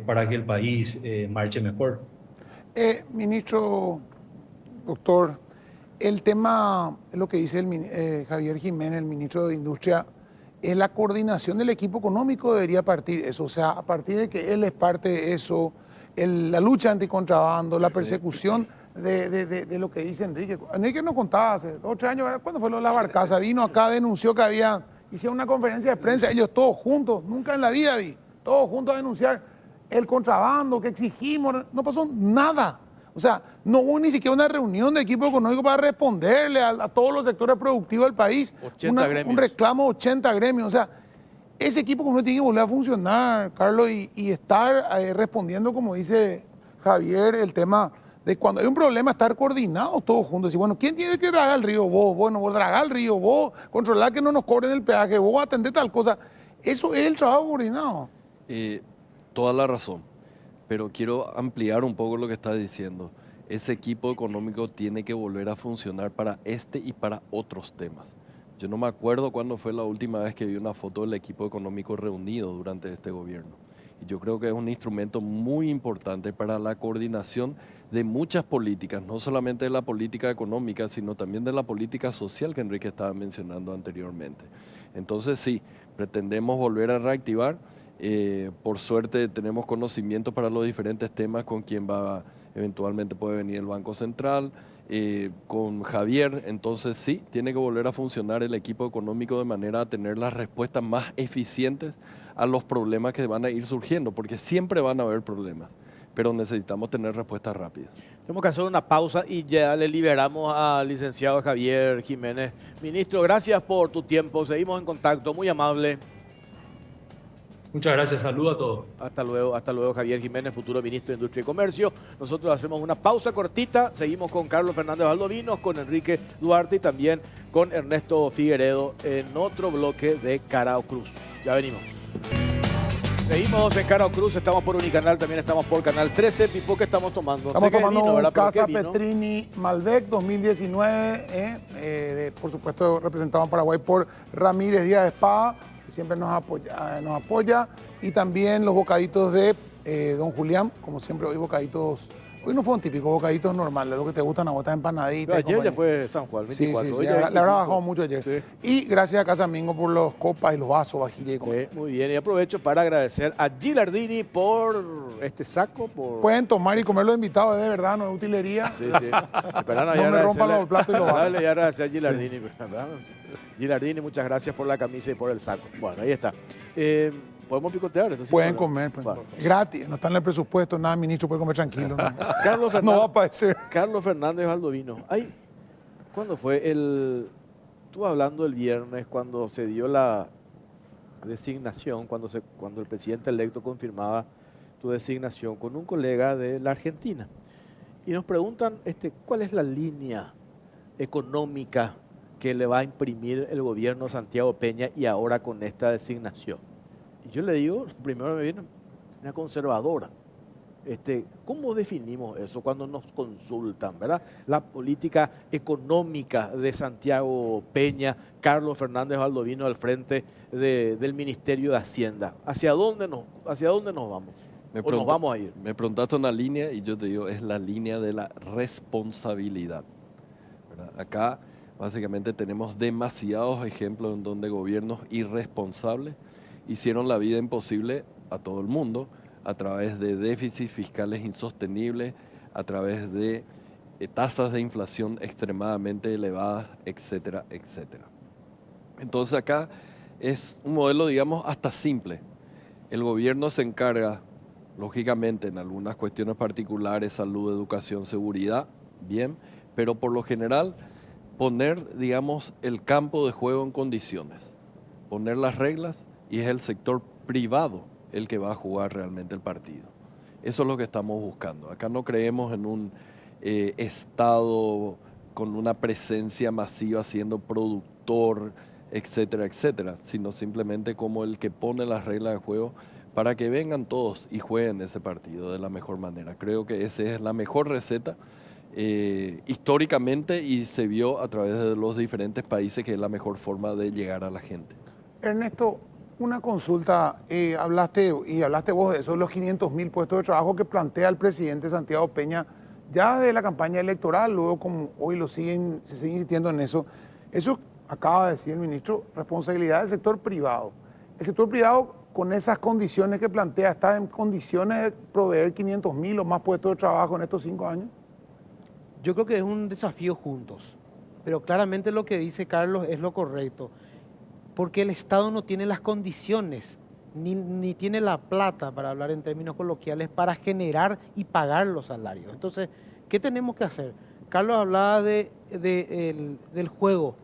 para que el país marche mejor. Ministro, doctor, el tema, lo que dice Javier Jiménez, el ministro de Industria, la coordinación del equipo económico debería partir eso, o sea, a partir de que él es parte de eso, la lucha anticontrabando, la persecución de lo que dice Enrique. Enrique nos contaba hace 2 o 3 años, ¿verdad? ¿Cuándo fue lo de la barcaza? Vino acá, denunció que hicieron una conferencia de prensa, ellos todos juntos, nunca en la vida vi, todos juntos a denunciar el contrabando que exigimos, no pasó nada. O sea, no hubo ni siquiera una reunión de equipo económico para responderle a todos los sectores productivos del país. 80 gremios. Un reclamo, 80 gremios. O sea, ese equipo económico tiene que volver a funcionar, Carlos, y estar respondiendo, como dice Javier, el tema de cuando hay un problema, estar coordinados todos juntos. Y bueno, ¿quién tiene que dragar el río? Vos, bueno, vos dragás el río, vos, controlar que no nos cobren el peaje, vos atendés tal cosa. Eso es el trabajo coordinado. Toda la razón, pero quiero ampliar un poco lo que estás diciendo. Ese equipo económico tiene que volver a funcionar para este y para otros temas. Yo no me acuerdo cuándo fue la última vez que vi una foto del equipo económico reunido durante este gobierno. Y yo creo que es un instrumento muy importante para la coordinación de muchas políticas, no solamente de la política económica, sino también de la política social que Enrique estaba mencionando anteriormente. Entonces sí, pretendemos volver a reactivar. Por suerte tenemos conocimiento para los diferentes temas con quien eventualmente puede venir el Banco Central, con Javier. Entonces sí, tiene que volver a funcionar el equipo económico de manera a tener las respuestas más eficientes a los problemas que van a ir surgiendo, porque siempre van a haber problemas, pero necesitamos tener respuestas rápidas. Tenemos que hacer una pausa y ya le liberamos al licenciado Javier Jiménez. Ministro, gracias por tu tiempo, seguimos en contacto, muy amable. Muchas gracias, saludo a todos. Hasta luego Javier Jiménez, futuro ministro de Industria y Comercio. Nosotros hacemos una pausa cortita, seguimos con Carlos Fernández Valdovinos, con Enrique Duarte y también con Ernesto Figueredo en otro bloque de Cara o Cruz. Ya venimos. Seguimos en Cara o Cruz, estamos por Unicanal, también estamos por Canal 13. Pipo, ¿qué estamos tomando? Estamos tomando vino, un Casa Petrini Malbec 2019, por supuesto representado en Paraguay por Ramírez Díaz de Espada, que siempre nos apoya, y también los bocaditos de Don Julián, como siempre, hoy bocaditos, hoy no fueron típicos, bocaditos normales, lo que te gustan a vos, empanaditas. Ayer ya fue San Juan, 24. Sí, le habrá bajado mucho ayer. Sí. Y gracias a Casa Mingo por los copas y los vasos, vajilla y sí, muy bien, y aprovecho para agradecer a Gilardini por este saco. Pueden tomar y comer los invitados, de verdad, no es utilería. Sí. Esperan no me rompan los platos y los vasos. Y agradecer a Gilardini. Sí. Gilardini, muchas gracias por la camisa y por el saco. Bueno, ahí está. ¿Podemos picotear? Entonces, pueden comer, pues. Bueno. Gratis, no está en el presupuesto, nada, ministro puede comer tranquilo. ¿No? Carlos Fernández, no va a aparecer. Carlos Fernández Valdovino. ¿Cuándo fue? Estuve hablando el viernes cuando se dio la designación, cuando el presidente electo confirmaba tu designación con un colega de la Argentina. Y nos preguntan cuál es la línea económica que le va a imprimir el gobierno Santiago Peña y ahora con esta designación. Y yo le digo, primero me viene una conservadora. ¿Cómo definimos eso cuando nos consultan, verdad? La política económica de Santiago Peña, Carlos Fernández Valdovino al frente del Ministerio de Hacienda. ¿Hacia dónde nos vamos? ¿O nos vamos a ir? Me preguntaste una línea y yo te digo, es la línea de la responsabilidad, ¿verdad? Acá básicamente tenemos demasiados ejemplos en donde gobiernos irresponsables hicieron la vida imposible a todo el mundo a través de déficits fiscales insostenibles, a través de tasas de inflación extremadamente elevadas, etcétera, etcétera. Entonces acá es un modelo, digamos, hasta simple. El gobierno se encarga, lógicamente, en algunas cuestiones particulares, salud, educación, seguridad, bien, pero por lo general poner, digamos, el campo de juego en condiciones, poner las reglas, y es el sector privado el que va a jugar realmente el partido. Eso es lo que estamos buscando. Acá no creemos en un Estado con una presencia masiva siendo productor, etcétera, etcétera, sino simplemente como el que pone las reglas de juego para que vengan todos y jueguen ese partido de la mejor manera. Creo que esa es la mejor receta históricamente y se vio a través de los diferentes países que es la mejor forma de llegar a la gente. Ernesto, una consulta, hablaste vos de eso, los 500.000 puestos de trabajo que plantea el presidente Santiago Peña ya de la campaña electoral, luego como hoy se sigue insistiendo en eso. Eso acaba de decir el ministro, responsabilidad del sector privado. El sector privado, con esas condiciones que plantea, ¿está en condiciones de proveer 500.000 o más puestos de trabajo en estos 5 años? Yo creo que es un desafío juntos, pero claramente lo que dice Carlos es lo correcto, porque el Estado no tiene las condiciones, ni tiene la plata, para hablar en términos coloquiales, para generar y pagar los salarios. Entonces, ¿qué tenemos que hacer? Carlos hablaba del juego.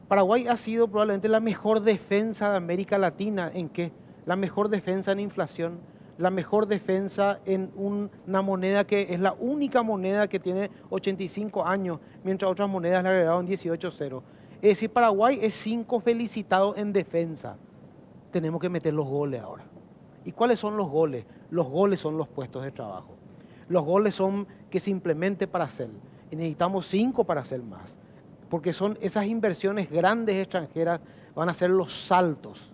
Paraguay ha sido probablemente la mejor defensa de América Latina. ¿En qué? La mejor defensa en inflación, la mejor defensa en una moneda que es la única moneda que tiene 85 años, mientras otras monedas le agregaron 18-0. Es decir, Paraguay es 5 felicitado en defensa. Tenemos que meter los goles ahora. ¿Y cuáles son los goles? Los goles son los puestos de trabajo. Los goles son que se implemente para hacer. Y necesitamos 5 para hacer más. Porque son esas inversiones grandes extranjeras van a ser los saltos.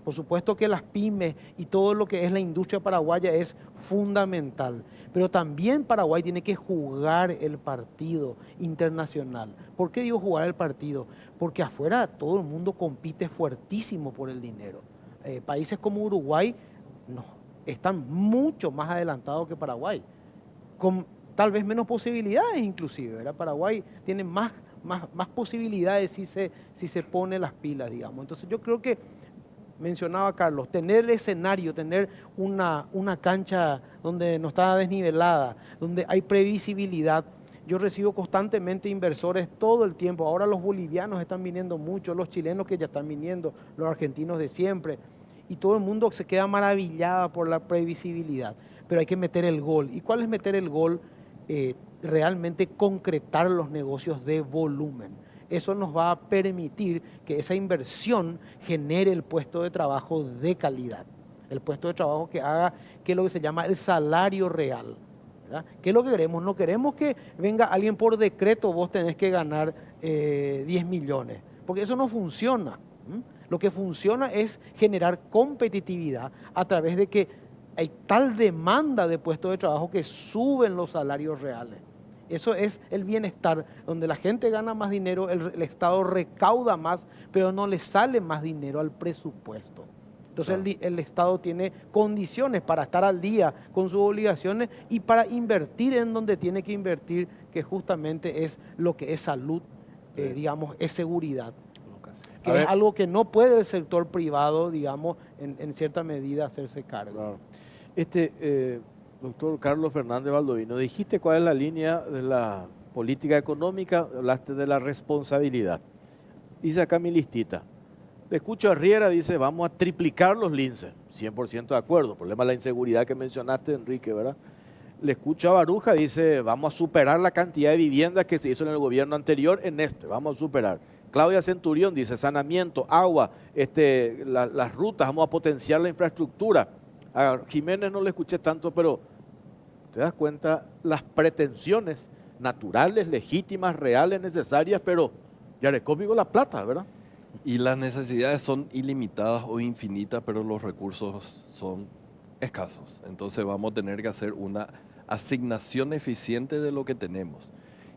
Por supuesto que las pymes y todo lo que es la industria paraguaya es fundamental. Pero también Paraguay tiene que jugar el partido internacional. ¿Por qué digo jugar el partido? Porque afuera todo el mundo compite fuertísimo por el dinero. Países como Uruguay no, están mucho más adelantados que Paraguay, con tal vez menos posibilidades inclusive, ¿verdad? Paraguay tiene más posibilidades si se pone las pilas, digamos. Entonces yo creo que, mencionaba Carlos, tener el escenario, tener una cancha donde no está desnivelada, donde hay previsibilidad. Yo recibo constantemente inversores todo el tiempo. Ahora los bolivianos están viniendo mucho, los chilenos que ya están viniendo, los argentinos de siempre. Y todo el mundo se queda maravillado por la previsibilidad. Pero hay que meter el gol. ¿Y cuál es meter el gol? Realmente concretar los negocios de volumen. Eso nos va a permitir que esa inversión genere el puesto de trabajo de calidad. El puesto de trabajo que haga que lo que se llama el salario real. ¿Verdad? ¿Qué es lo que queremos? No queremos que venga alguien por decreto, vos tenés que ganar 10 millones, porque eso no funciona. Lo que funciona es generar competitividad a través de que hay tal demanda de puestos de trabajo que suben los salarios reales. Eso es el bienestar, donde la gente gana más dinero, el Estado recauda más, pero no le sale más dinero al presupuesto. Entonces el Estado tiene condiciones para estar al día con sus obligaciones y para invertir en donde tiene que invertir, que justamente es lo que es salud, digamos, es seguridad. Que es algo que no puede el sector privado, digamos, en cierta medida hacerse cargo. Claro. Doctor Carlos Fernández Baldovino, dijiste cuál es la línea de la política económica, hablaste de la responsabilidad. Hice acá mi listita. Le escucho a Riera, dice, vamos a triplicar los linces. 100% de acuerdo. El problema es la inseguridad que mencionaste, Enrique, ¿verdad? Le escucho a Baruja, dice, vamos a superar la cantidad de viviendas que se hizo en el gobierno anterior en vamos a superar. Claudia Centurión dice, saneamiento, agua, las rutas, vamos a potenciar la infraestructura. A Jiménez no le escuché tanto, pero te das cuenta las pretensiones naturales, legítimas, reales, necesarias, pero ya le conmigo la plata, ¿verdad? Y las necesidades son ilimitadas o infinitas, pero los recursos son escasos. Entonces vamos a tener que hacer una asignación eficiente de lo que tenemos.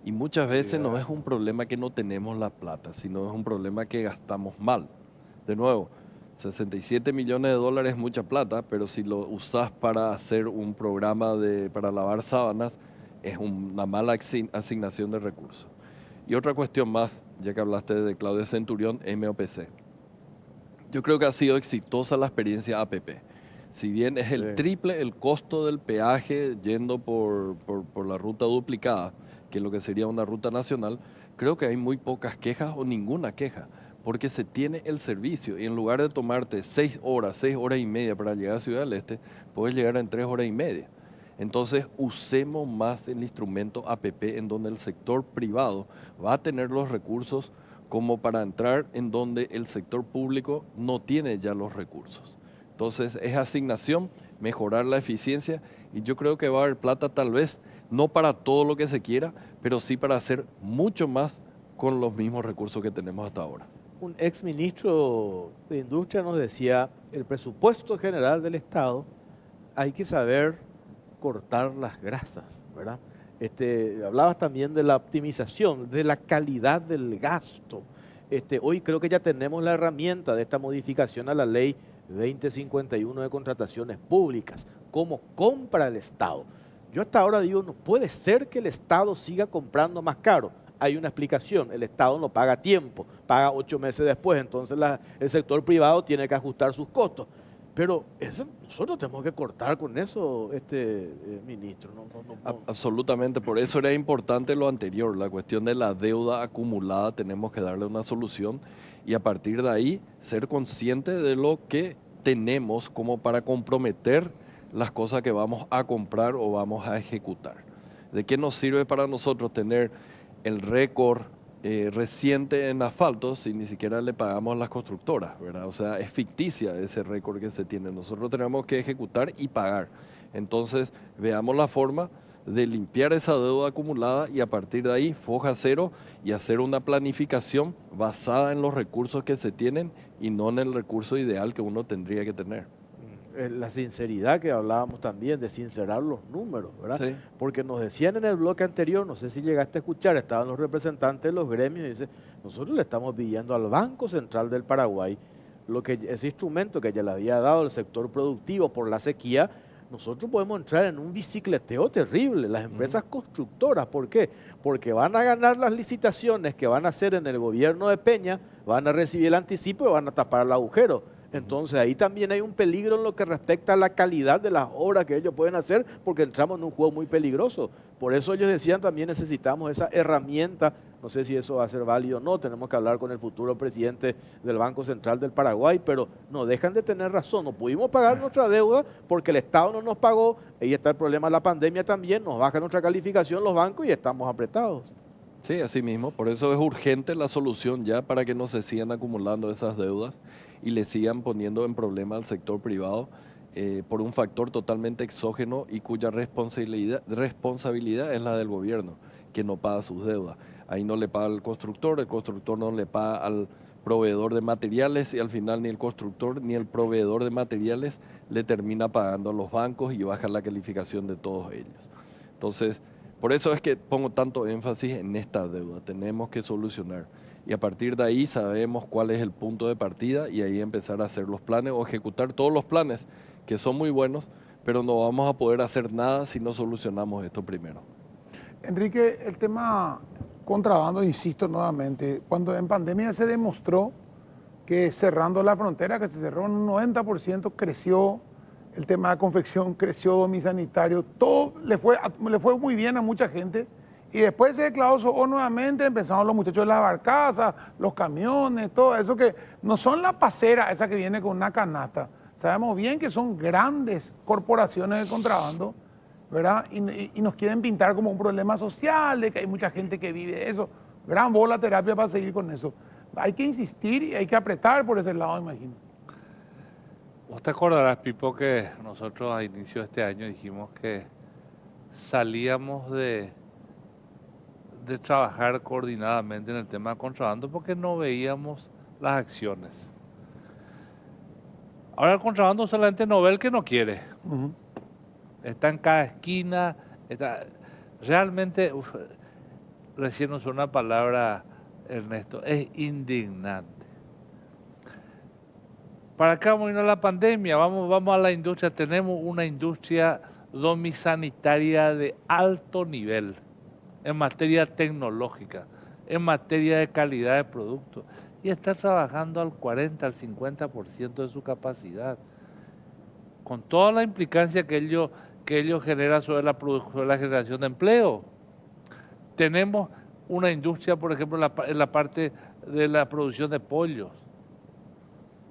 Y muchas veces no es un problema que no tenemos la plata, sino es un problema que gastamos mal. De nuevo, 67 millones de dólares es mucha plata, pero si lo usás para hacer un programa para lavar sábanas, es una mala asignación de recursos. Y otra cuestión más, ya que hablaste de Claudia Centurión, MOPC. Yo creo que ha sido exitosa la experiencia APP. Si bien es el triple el costo del peaje yendo por la ruta duplicada, que es lo que sería una ruta nacional, creo que hay muy pocas quejas o ninguna queja, porque se tiene el servicio y en lugar de tomarte 6 horas y media para llegar a Ciudad del Este, puedes llegar en 3 horas y media. Entonces usemos más el instrumento APP en donde el sector privado va a tener los recursos como para entrar en donde el sector público no tiene ya los recursos. Entonces es asignación, mejorar la eficiencia y yo creo que va a haber plata tal vez no para todo lo que se quiera, pero sí para hacer mucho más con los mismos recursos que tenemos hasta ahora. Un ex ministro de Industria nos decía, el presupuesto general del Estado hay que saber cortar las grasas, ¿verdad? Hablabas también de la optimización, de la calidad del gasto. Hoy creo que ya tenemos la herramienta de esta modificación a la ley 2051 de contrataciones públicas, cómo compra el Estado. Yo hasta ahora digo, no puede ser que el Estado siga comprando más caro. Hay una explicación, el Estado no paga a tiempo, paga 8 meses después, entonces el sector privado tiene que ajustar sus costos. Pero nosotros tenemos que cortar con eso, ministro. Absolutamente, por eso era importante lo anterior, la cuestión de la deuda acumulada, tenemos que darle una solución y a partir de ahí ser consciente de lo que tenemos como para comprometer las cosas que vamos a comprar o vamos a ejecutar. ¿De qué nos sirve para nosotros tener el récord reciente en asfalto si ni siquiera le pagamos a las constructoras, ¿verdad? O sea, es ficticia ese récord que se tiene. Nosotros tenemos que ejecutar y pagar. Entonces, veamos la forma de limpiar esa deuda acumulada y a partir de ahí, foja cero y hacer una planificación basada en los recursos que se tienen y no en el recurso ideal que uno tendría que tener. La sinceridad que hablábamos también, de sincerar los números, ¿verdad? Sí. Porque nos decían en el bloque anterior, no sé si llegaste a escuchar, estaban los representantes de los gremios y dicen, nosotros le estamos pidiendo al Banco Central del Paraguay ese instrumento que ya le había dado el sector productivo por la sequía. Nosotros podemos entrar en un bicicleteo terrible, las empresas constructoras. ¿Por qué? Porque van a ganar las licitaciones que van a hacer en el gobierno de Peña, van a recibir el anticipo y van a tapar el agujero. Entonces ahí también hay un peligro en lo que respecta a la calidad de las obras que ellos pueden hacer, porque entramos en un juego muy peligroso. Por eso ellos decían también necesitamos esa herramienta, no sé si eso va a ser válido o no, tenemos que hablar con el futuro presidente del Banco Central del Paraguay, pero no dejan de tener razón, no pudimos pagar nuestra deuda porque el Estado no nos pagó, ahí está el problema de la pandemia también, nos baja nuestra calificación los bancos y estamos apretados. Sí, así mismo, por eso es urgente la solución ya para que no se sigan acumulando esas deudas y le sigan poniendo en problema al sector privado por un factor totalmente exógeno y cuya responsabilidad es la del gobierno, que no paga sus deudas. Ahí no le paga al constructor, el constructor no le paga al proveedor de materiales y al final ni el constructor ni el proveedor de materiales le termina pagando a los bancos y baja la calificación de todos ellos. Entonces, por eso es que pongo tanto énfasis en esta deuda, tenemos que solucionar. Y a partir de ahí sabemos cuál es el punto de partida y ahí empezar a hacer los planes o ejecutar todos los planes que son muy buenos, pero no vamos a poder hacer nada si no solucionamos esto primero. Enrique, el tema contrabando, insisto nuevamente, cuando en pandemia se demostró que cerrando la frontera, que se cerró en un 90%, creció el tema de confección, creció domisanitario, todo le fue muy bien a mucha gente. Y después se declaró SOO nuevamente, empezaron los muchachos de las barcazas, los camiones, todo eso que no son la pasera esa que viene con una canasta. Sabemos bien que son grandes corporaciones de contrabando, ¿verdad? Y nos quieren pintar como un problema social, de que hay mucha gente que vive eso. Gran bola terapia para seguir con eso. Hay que insistir y hay que apretar por ese lado, imagino. Vos te acordarás, Pipo, que nosotros a inicio de este año dijimos que salíamos de trabajar coordinadamente en el tema de contrabando porque no veíamos las acciones. Ahora el contrabando solamente no ve el que no quiere. Está en cada esquina. Realmente, recién usó una palabra, Ernesto, es indignante. ¿Para qué vamos a ir a la pandemia? Vamos a la industria. Tenemos una industria domisanitaria de alto nivel en materia tecnológica, en materia de calidad de productos, y está trabajando al 40, al 50% de su capacidad, con toda la implicancia que ello genera sobre la generación de empleo. Tenemos una industria, por ejemplo, en la parte de la producción de pollos.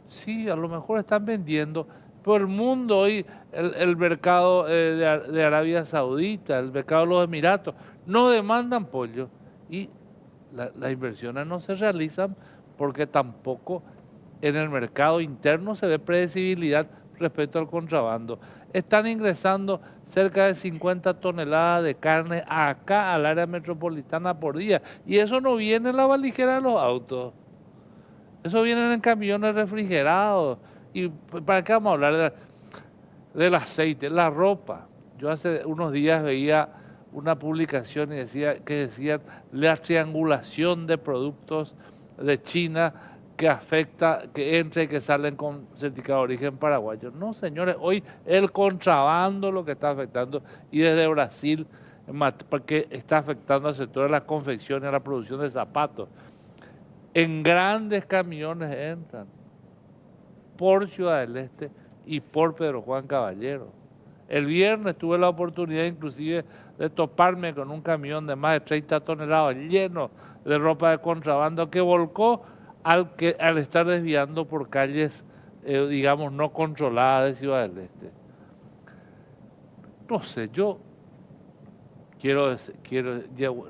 Sí, a lo mejor están vendiendo, pero el mundo hoy, el mercado de Arabia Saudita, el mercado de los Emiratos, no demandan pollo y las inversiones no se realizan porque tampoco en el mercado interno se ve predecibilidad respecto al contrabando. Están ingresando cerca de 50 toneladas de carne acá al área metropolitana por día y eso no viene en la valijera de los autos, eso viene en camiones refrigerados. ¿Y para qué vamos a hablar del aceite, la ropa? Yo hace unos días veía una publicación que decía la triangulación de productos de China que afecta, que entra y que salen con certificado de origen paraguayo. No, señores, hoy el contrabando lo que está afectando, y desde Brasil, porque está afectando al sector de la confección y a la producción de zapatos. En grandes camiones entran por Ciudad del Este y por Pedro Juan Caballero. El viernes tuve la oportunidad inclusive de toparme con un camión de más de 30 toneladas lleno de ropa de contrabando que volcó al estar desviando por calles, digamos, no controladas de Ciudad del Este. No sé, yo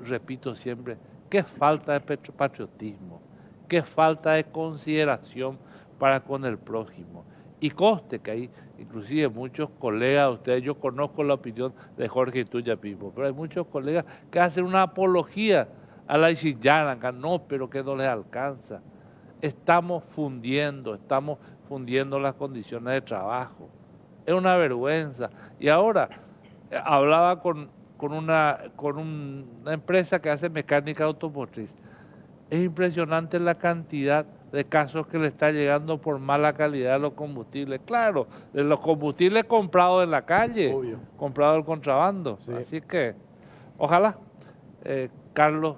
repito siempre, qué falta de patriotismo, qué falta de consideración para con el prójimo. Y conste que hay inclusive muchos colegas de ustedes, yo conozco la opinión de Jorge y tuya, Pipo, pero hay muchos colegas que hacen una apología a la Isillanca, no, pero que no les alcanza. Estamos fundiendo las condiciones de trabajo. Es una vergüenza. Y ahora, hablaba con una empresa que hace mecánica automotriz. Es impresionante la cantidad de casos que le está llegando por mala calidad de los combustibles. Claro, de los combustibles comprados en la calle, Obvio. comprados del contrabando. Sí. Así que, ojalá, Carlos,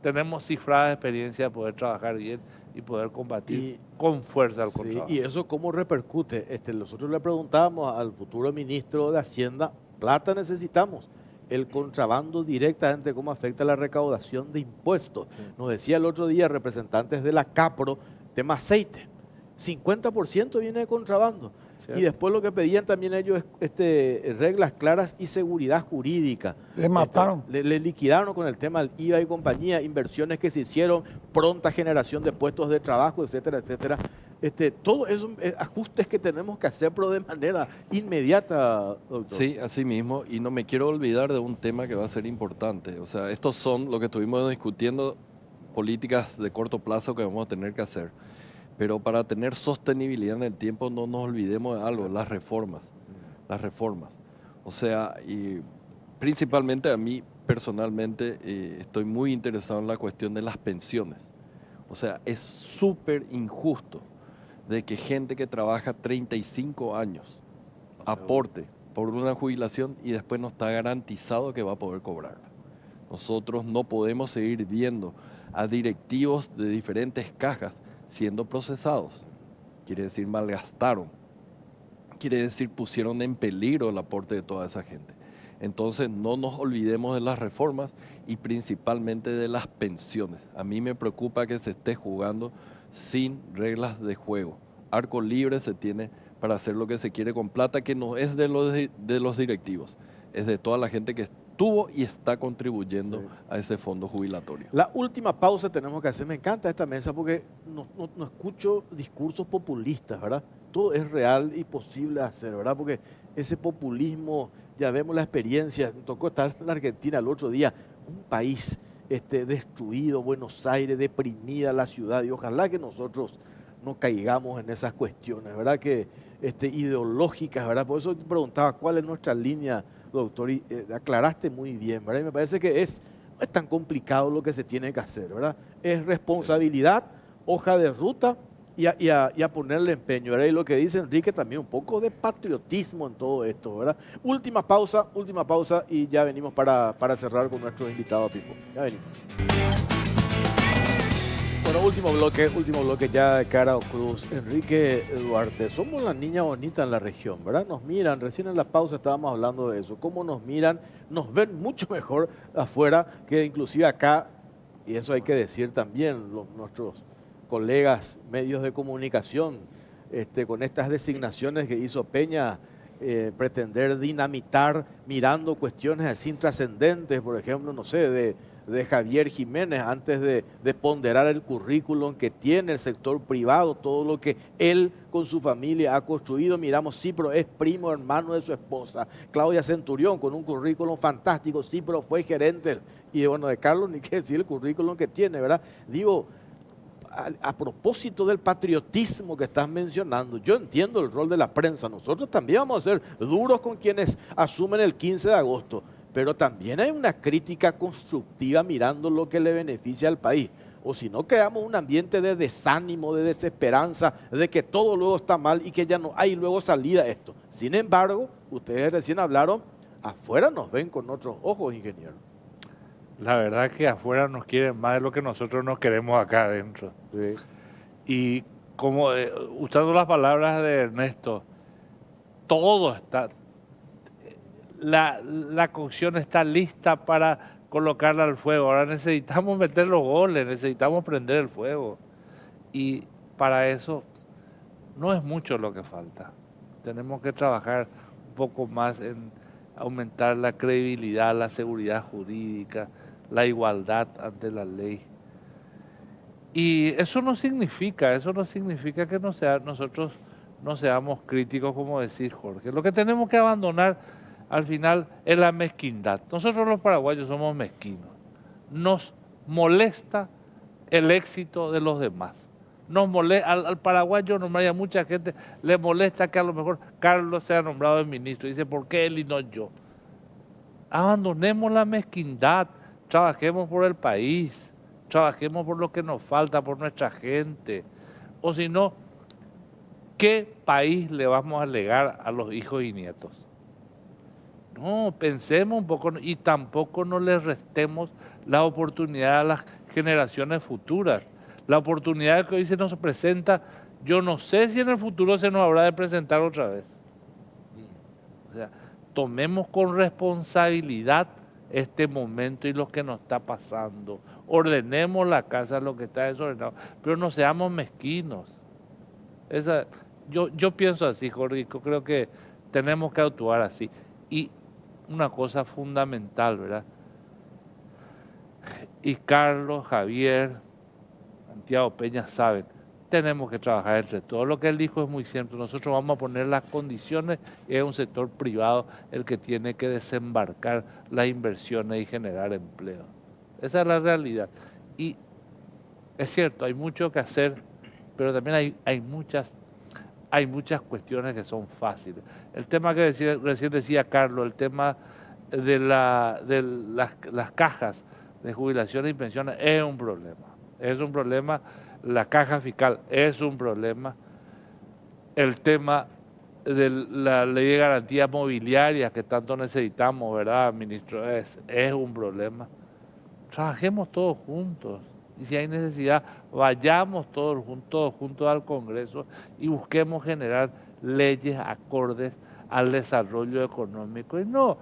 tenemos cifrada experiencia de poder trabajar bien y poder combatir con fuerza al contrabando. Sí, y eso cómo repercute. Nosotros le preguntábamos al futuro ministro de Hacienda, plata necesitamos. El contrabando directamente cómo afecta la recaudación de impuestos. Sí. Nos decía el otro día representantes de la Capro, tema aceite, 50% viene de contrabando. ¿Cierto? Y después lo que pedían también ellos es reglas claras y seguridad jurídica. Les mataron. Le liquidaron con el tema del IVA y compañía, inversiones que se hicieron, pronta generación de puestos de trabajo, etcétera, etcétera. Todo esos ajustes que tenemos que hacer, pero de manera inmediata, doctor. Sí, así mismo, y no me quiero olvidar de un tema que va a ser importante. O sea, estos son lo que estuvimos discutiendo, políticas de corto plazo que vamos a tener que hacer. Pero para tener sostenibilidad en el tiempo no nos olvidemos de algo, las reformas. Las reformas. O sea, y principalmente a mí personalmente estoy muy interesado en la cuestión de las pensiones. O sea, es súper injusto de que gente que trabaja 35 años aporte por una jubilación y después no está garantizado que va a poder cobrarla. Nosotros no podemos seguir viendo a directivos de diferentes cajas siendo procesados. Quiere decir, malgastaron. Quiere decir, pusieron en peligro el aporte de toda esa gente. Entonces, no nos olvidemos de las reformas y principalmente de las pensiones. A mí me preocupa que se esté jugando sin reglas de juego. Arco libre se tiene para hacer lo que se quiere con plata, que no es de los directivos, es de toda la gente que estuvo y está contribuyendo a ese fondo jubilatorio. La última pausa tenemos que hacer. Me encanta esta mesa porque no escucho discursos populistas, ¿verdad? Todo es real y posible hacer, ¿verdad? Porque ese populismo, ya vemos la experiencia. Me tocó estar en la Argentina el otro día, un país destruido, Buenos Aires, deprimida la ciudad, y ojalá que nosotros no caigamos en esas cuestiones, ¿verdad? Que ideológicas, ¿verdad? Por eso te preguntaba cuál es nuestra línea, doctor, y aclaraste muy bien, ¿verdad? Y me parece que no es tan complicado lo que se tiene que hacer, ¿verdad? Es responsabilidad, hoja de ruta y a ponerle empeño, ¿verdad? Y lo que dice Enrique también, un poco de patriotismo en todo esto, ¿verdad? Última pausa y ya venimos para cerrar con nuestros invitados, Pipo. Ya venimos. Bueno, último bloque ya de Cara o Cruz. Enrique Duarte, somos la niña bonita en la región, ¿verdad? Nos miran, recién en la pausa estábamos hablando de eso, cómo nos miran, nos ven mucho mejor afuera que inclusive acá, y eso hay que decir también, nuestros colegas medios de comunicación, con estas designaciones que hizo Peña, pretender dinamitar mirando cuestiones así intrascendentes, por ejemplo, no sé, de Javier Jiménez, antes de ponderar el currículum que tiene el sector privado, todo lo que él con su familia ha construido, miramos, sí, pero es primo hermano de su esposa. Claudia Centurión, con un currículum fantástico, sí, pero fue gerente. Y bueno, de Carlos, ni qué decir el currículum que tiene, ¿verdad? Digo, a propósito del patriotismo que estás mencionando, yo entiendo el rol de la prensa, nosotros también vamos a ser duros con quienes asumen el 15 de agosto, pero también hay una crítica constructiva mirando lo que le beneficia al país. o si no creamos un ambiente de desánimo, de desesperanza, de que todo luego está mal y que ya no hay luego salida a esto. Sin embargo, ustedes recién hablaron, afuera nos ven con otros ojos, ingeniero. La verdad que afuera nos quieren más de lo que nosotros nos queremos acá adentro. Sí. Y como usando las palabras de Ernesto, todo está, la cocción está lista para colocarla al fuego. Ahora necesitamos meter los goles, necesitamos prender el fuego. Y para eso no es mucho lo que falta. Tenemos que trabajar un poco más en aumentar la credibilidad, la seguridad jurídica, la igualdad ante la ley. Y eso no significa que nosotros no seamos críticos, como decir Jorge. Lo que tenemos que abandonar al final es la mezquindad. Nosotros los paraguayos somos mezquinos. Nos molesta el éxito de los demás. Nos molesta, al paraguayo, hay mucha gente, le molesta que a lo mejor Carlos sea nombrado el ministro. Dice, ¿por qué él y no yo? Abandonemos la mezquindad, trabajemos por el país, trabajemos por lo que nos falta, por nuestra gente. O si no, ¿qué país le vamos a legar a los hijos y nietos? No, pensemos un poco y tampoco no le restemos la oportunidad a las generaciones futuras. La oportunidad que hoy se nos presenta, yo no sé si en el futuro se nos habrá de presentar otra vez. O sea, tomemos con responsabilidad este momento y lo que nos está pasando. Ordenemos la casa, lo que está desordenado, pero no seamos mezquinos. Yo pienso así, Jorge, creo que tenemos que actuar así. Y una cosa fundamental, ¿verdad? Y Carlos, Javier, Santiago Peña saben, tenemos que trabajar entre todos. Lo que él dijo es muy cierto. Nosotros vamos a poner las condiciones y es un sector privado el que tiene que desembarcar las inversiones y generar empleo. Esa es la realidad. Y es cierto, hay mucho que hacer, pero también hay muchas cuestiones que son fáciles. El tema que recién decía Carlos, el tema de las cajas de jubilación y pensiones es un problema. Es un problema, la caja fiscal es un problema. El tema de la ley de garantías mobiliarias que tanto necesitamos, ¿verdad, ministro? Es un problema. Trabajemos todos juntos. Y si hay necesidad, vayamos todos juntos al Congreso y busquemos generar leyes acordes al desarrollo económico. Y no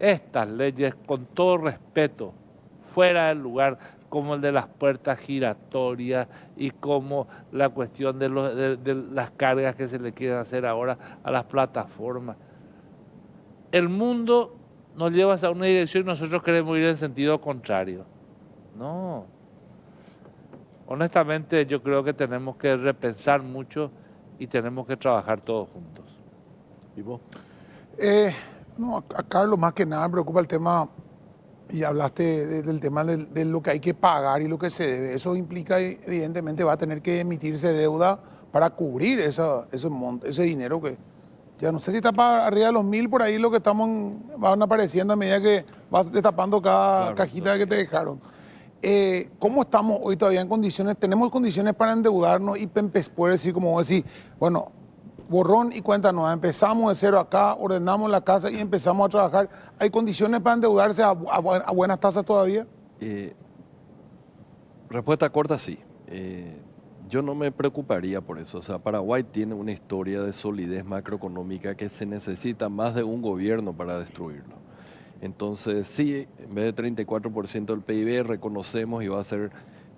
estas leyes, con todo respeto, fuera del lugar, como el de las puertas giratorias y como la cuestión de las cargas que se le quieren hacer ahora a las plataformas. El mundo nos lleva hacia una dirección y nosotros queremos ir en sentido contrario. No. Honestamente, yo creo que tenemos que repensar mucho y tenemos que trabajar todos juntos. ¿Y vos? A Carlos más que nada me preocupa el tema, y hablaste del tema de lo que hay que pagar y lo que se debe. Eso implica, evidentemente, va a tener que emitirse deuda para cubrir ese dinero que ya no sé si está para arriba de los 1.000 por ahí, lo que van apareciendo a medida que vas destapando cada cajita que te dejaron. ¿Cómo estamos hoy todavía en condiciones? ¿Tenemos condiciones para endeudarnos y poder decir, como vos decís, bueno, borrón y cuenta nueva, empezamos de cero acá, ordenamos la casa y empezamos a trabajar? ¿Hay condiciones para endeudarse a buenas tasas todavía? Respuesta corta, sí. Yo no me preocuparía por eso. O sea, Paraguay tiene una historia de solidez macroeconómica que se necesita más de un gobierno para destruirlo. Entonces, sí, en vez de 34% del PIB, reconocemos y va a ser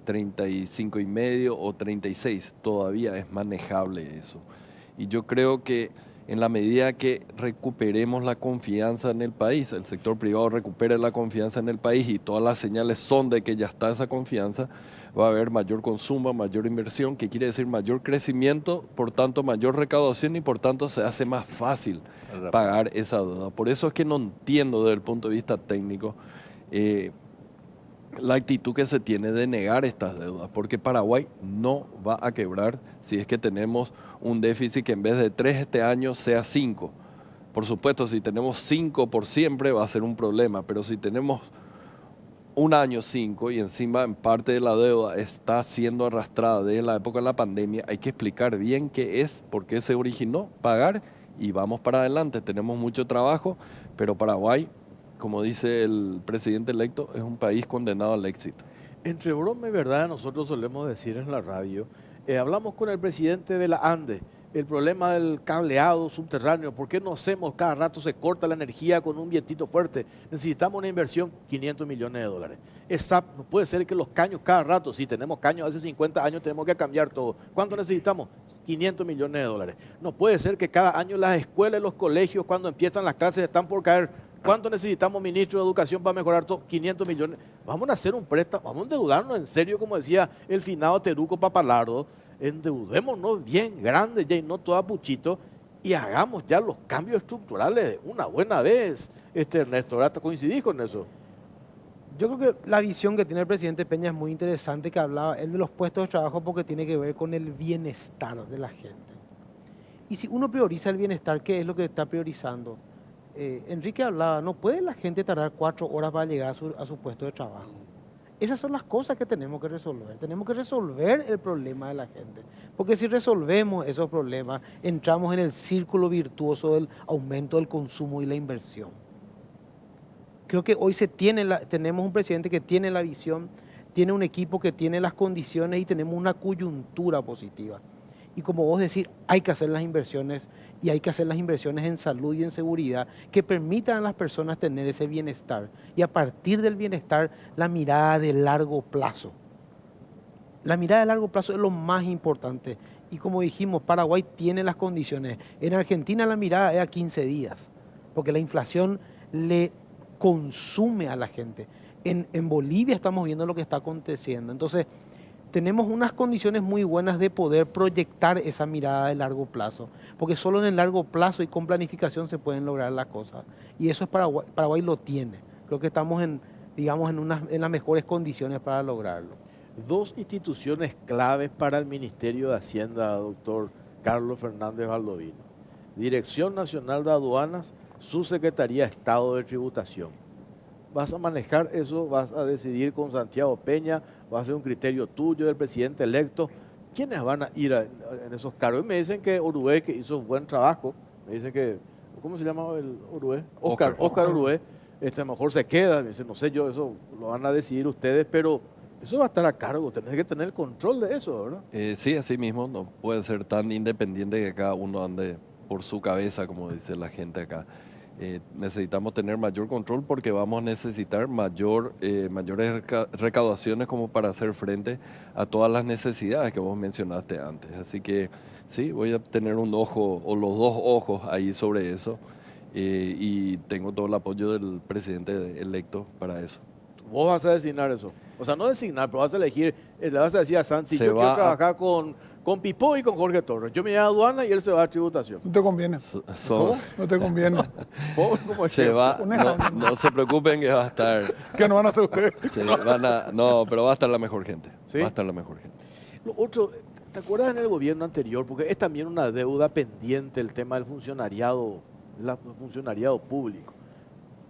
35,5 o 36. Todavía es manejable eso. Y yo creo que en la medida que recuperemos la confianza en el país, el sector privado recupere la confianza en el país y todas las señales son de que ya está esa confianza, va a haber mayor consumo, mayor inversión, que quiere decir mayor crecimiento, por tanto mayor recaudación y por tanto se hace más fácil pagar esa deuda. Por eso es que no entiendo desde el punto de vista técnico la actitud que se tiene de negar estas deudas, porque Paraguay no va a quebrar si es que tenemos un déficit que en vez de 3 este año sea 5. Por supuesto, si tenemos 5 por siempre va a ser un problema, pero si tenemos un año 5 y encima en parte de la deuda está siendo arrastrada desde la época de la pandemia, hay que explicar bien qué es, por qué se originó, pagar y vamos para adelante. Tenemos mucho trabajo, pero Paraguay, como dice el presidente electo, es un país condenado al éxito. Entre broma y verdad, nosotros solemos decir en la radio, hablamos con el presidente de la ANDE, el problema del cableado subterráneo, ¿por qué no hacemos cada rato se corta la energía con un vientito fuerte? Necesitamos una inversión, 500 millones de dólares. No puede ser que los caños cada rato, si tenemos caños hace 50 años, tenemos que cambiar todo. ¿Cuánto necesitamos? 500 millones de dólares. No puede ser que cada año las escuelas y los colegios, cuando empiezan las clases, están por caer. ¿Cuánto necesitamos, ministro de Educación, para mejorar todo? 500 millones. Vamos a hacer un préstamo, vamos a endeudarnos en serio, como decía el finado Teruco Papalardo. Endeudémonos bien grande ya y no todo a puchito y hagamos ya los cambios estructurales de una buena vez. Ernesto, ¿verdad? ¿Coincidís con eso? Yo creo que la visión que tiene el presidente Peña es muy interesante, que hablaba él de los puestos de trabajo porque tiene que ver con el bienestar de la gente. Y si uno prioriza el bienestar, ¿qué es lo que está priorizando? Enrique hablaba, no puede la gente tardar 4 horas para llegar a su puesto de trabajo. Esas son las cosas que tenemos que resolver. Tenemos que resolver el problema de la gente. Porque si resolvemos esos problemas, entramos en el círculo virtuoso del aumento del consumo y la inversión. Creo que hoy tenemos un presidente que tiene la visión, tiene un equipo que tiene las condiciones y tenemos una coyuntura positiva. Y como vos decís, hay que hacer las inversiones y hay que hacer las inversiones en salud y en seguridad que permitan a las personas tener ese bienestar. Y a partir del bienestar, la mirada de largo plazo. La mirada de largo plazo es lo más importante. Y como dijimos, Paraguay tiene las condiciones. En Argentina la mirada es a 15 días, porque la inflación le consume a la gente. En Bolivia estamos viendo lo que está aconteciendo. Entonces, tenemos unas condiciones muy buenas de poder proyectar esa mirada de largo plazo, porque solo en el largo plazo y con planificación se pueden lograr las cosas. Y eso es Paraguay lo tiene. Creo que estamos en las mejores condiciones para lograrlo. 2 instituciones claves para el Ministerio de Hacienda, doctor Carlos Fernández Baldovino. Dirección Nacional de Aduanas, Subsecretaría de Estado de Tributación. ¿Vas a manejar eso? ¿Vas a decidir con Santiago Peña? ¿Va a ser un criterio tuyo del presidente electo? ¿Quiénes van a ir en esos cargos? Me dicen que Orué, que hizo buen trabajo, me dicen que, ¿cómo se llama el Orué? Oscar Orué, mejor se queda, me dicen, no sé yo, eso lo van a decidir ustedes, pero eso va a estar a cargo, tenés que tener el control de eso, ¿verdad? Sí, así mismo, no puede ser tan independiente que cada uno ande por su cabeza, como dice la gente acá. Necesitamos tener mayor control porque vamos a necesitar mayores recaudaciones como para hacer frente a todas las necesidades que vos mencionaste antes. Así que sí, voy a tener un ojo o los 2 ojos ahí sobre eso y tengo todo el apoyo del presidente electo para eso. Vos vas a designar eso. O sea, no designar, pero vas a elegir, le vas a decir a Santi, yo quiero trabajar con Pipó y con Jorge Torres. Yo me voy a aduana y él se va a tributación. No te conviene. ¿Cómo? No te conviene. ¿Cómo es se va, no se preocupen que va a estar. ¿Qué no van a hacer ustedes? No, pero va a estar la mejor gente. ¿Sí? Va a estar la mejor gente. Lo otro, ¿te acuerdas en el gobierno anterior? Porque es también una deuda pendiente el tema del funcionariado público.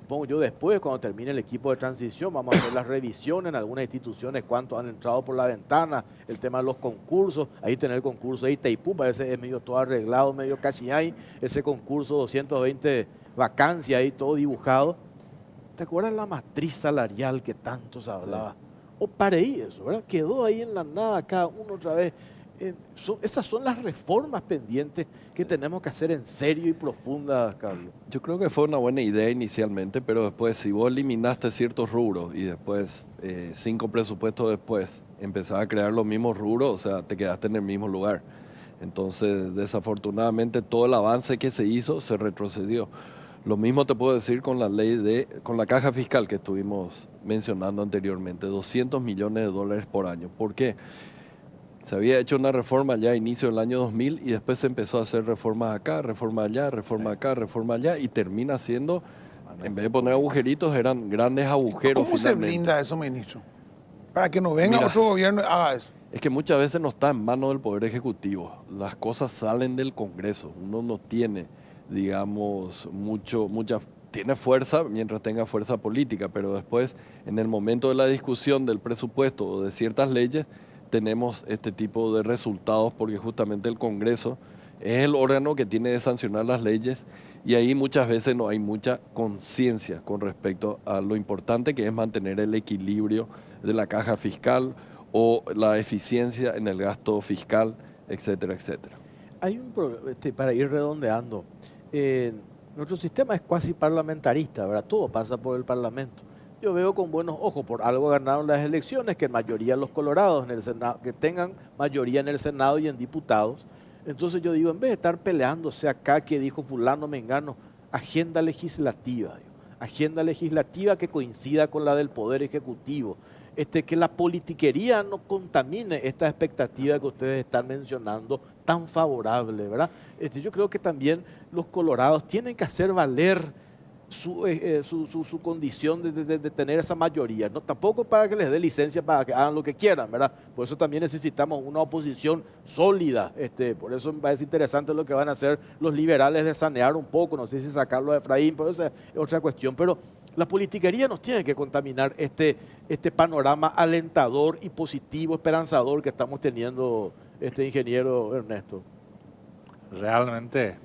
Supongo yo después, cuando termine el equipo de transición, vamos a hacer las revisiones en algunas instituciones, cuántos han entrado por la ventana, el tema de los concursos, ahí tener el concurso de Itaipú, parece es medio todo arreglado, medio casi hay, ese concurso 220 vacancias ahí todo dibujado. ¿Te acuerdas la matriz salarial que tanto se hablaba? Sí. O pareí eso, ¿verdad? Quedó ahí en la nada cada uno otra vez. Esas son las reformas pendientes que tenemos que hacer en serio y profundas, Carlos. Yo creo que fue una buena idea inicialmente, pero después si vos eliminaste ciertos rubros y después 5 presupuestos después empezás a crear los mismos rubros, o sea, te quedaste en el mismo lugar. Entonces, desafortunadamente, todo el avance que se hizo se retrocedió. Lo mismo te puedo decir con con la caja fiscal que estuvimos mencionando anteriormente, 200 millones de dólares por año. ¿Por qué? Se había hecho una reforma ya a inicio del año 2000 y después se empezó a hacer reformas acá, reforma allá, reforma acá, reforma allá y termina siendo, en vez de poner agujeritos, eran grandes agujeros. ¿Cómo se blinda eso, ministro? Para que no venga otro gobierno y haga eso. Es que muchas veces no está en manos del Poder Ejecutivo. Las cosas salen del Congreso. Uno no tiene, digamos, mucha tiene fuerza mientras tenga fuerza política, pero después, en el momento de la discusión del presupuesto o de ciertas leyes, tenemos este tipo de resultados porque justamente el Congreso es el órgano que tiene que sancionar las leyes y ahí muchas veces no hay mucha conciencia con respecto a lo importante que es mantener el equilibrio de la caja fiscal o la eficiencia en el gasto fiscal, etcétera, etcétera. Hay para ir redondeando, nuestro sistema es cuasi parlamentarista, ¿verdad? Todo pasa por el Parlamento. Yo veo con buenos ojos, por algo ganaron las elecciones, que en mayoría los colorados en el Senado, que tengan mayoría en el Senado y en diputados. Entonces yo digo, en vez de estar peleándose acá que dijo fulano mengano, agenda legislativa, digo, agenda legislativa que coincida con la del Poder Ejecutivo. Que la politiquería no contamine esta expectativa que ustedes están mencionando tan favorable, ¿verdad? Yo creo que también los colorados tienen que hacer valer su condición de tener esa mayoría, ¿no? Tampoco para que les dé licencia para que hagan lo que quieran, ¿verdad? Por eso también necesitamos una oposición sólida. Por eso me parece interesante lo que van a hacer los liberales de sanear un poco, no sé si sacarlo de Efraín, pero esa es otra cuestión, pero la politiquería nos tiene que contaminar este panorama alentador y positivo, esperanzador que estamos teniendo, ingeniero Ernesto. Realmente,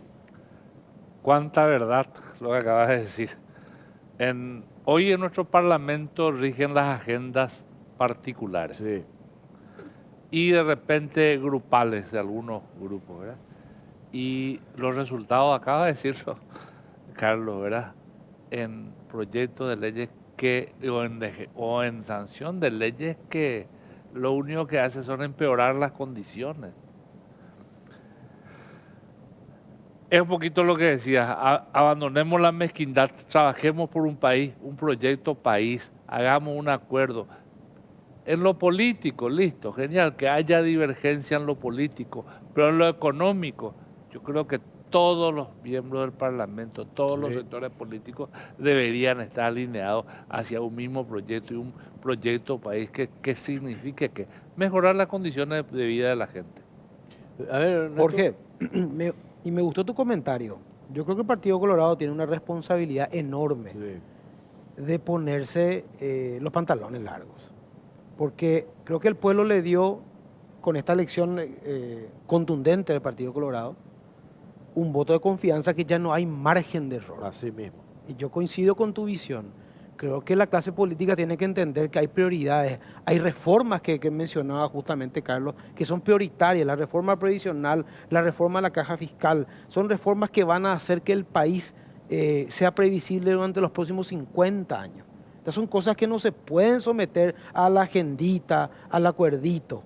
cuánta verdad lo que acabas de decir. Hoy en nuestro Parlamento rigen las agendas particulares Sí. y de repente grupales de algunos grupos, ¿verdad? Y los resultados, acaba de decirlo Carlos, ¿verdad? En proyectos de leyes o en sanción de leyes que lo único que hace son empeorar las condiciones. Es un poquito lo que decías, abandonemos la mezquindad, trabajemos por un país, un proyecto país, hagamos un acuerdo. En lo político, listo, genial, que haya divergencia en lo político, pero en lo económico, yo creo que todos los miembros del Parlamento, todos los sectores políticos deberían estar alineados hacia un mismo proyecto y un proyecto país que signifique que mejorar las condiciones de vida de la gente. A ver, Ernesto. Jorge, me gustó tu comentario. Yo creo que el Partido Colorado tiene una responsabilidad enorme de ponerse los pantalones largos. Porque creo que el pueblo le dio, con esta elección contundente del Partido Colorado, un voto de confianza que ya no hay margen de error. Así mismo. Y yo coincido con tu visión. Creo que la clase política tiene que entender que hay prioridades, hay reformas que mencionaba justamente Carlos, que son prioritarias, la reforma previsional, la reforma de la caja fiscal, son reformas que van a hacer que el país sea previsible durante los próximos 50 años. Estas son cosas que no se pueden someter a la agendita, al acuerdito.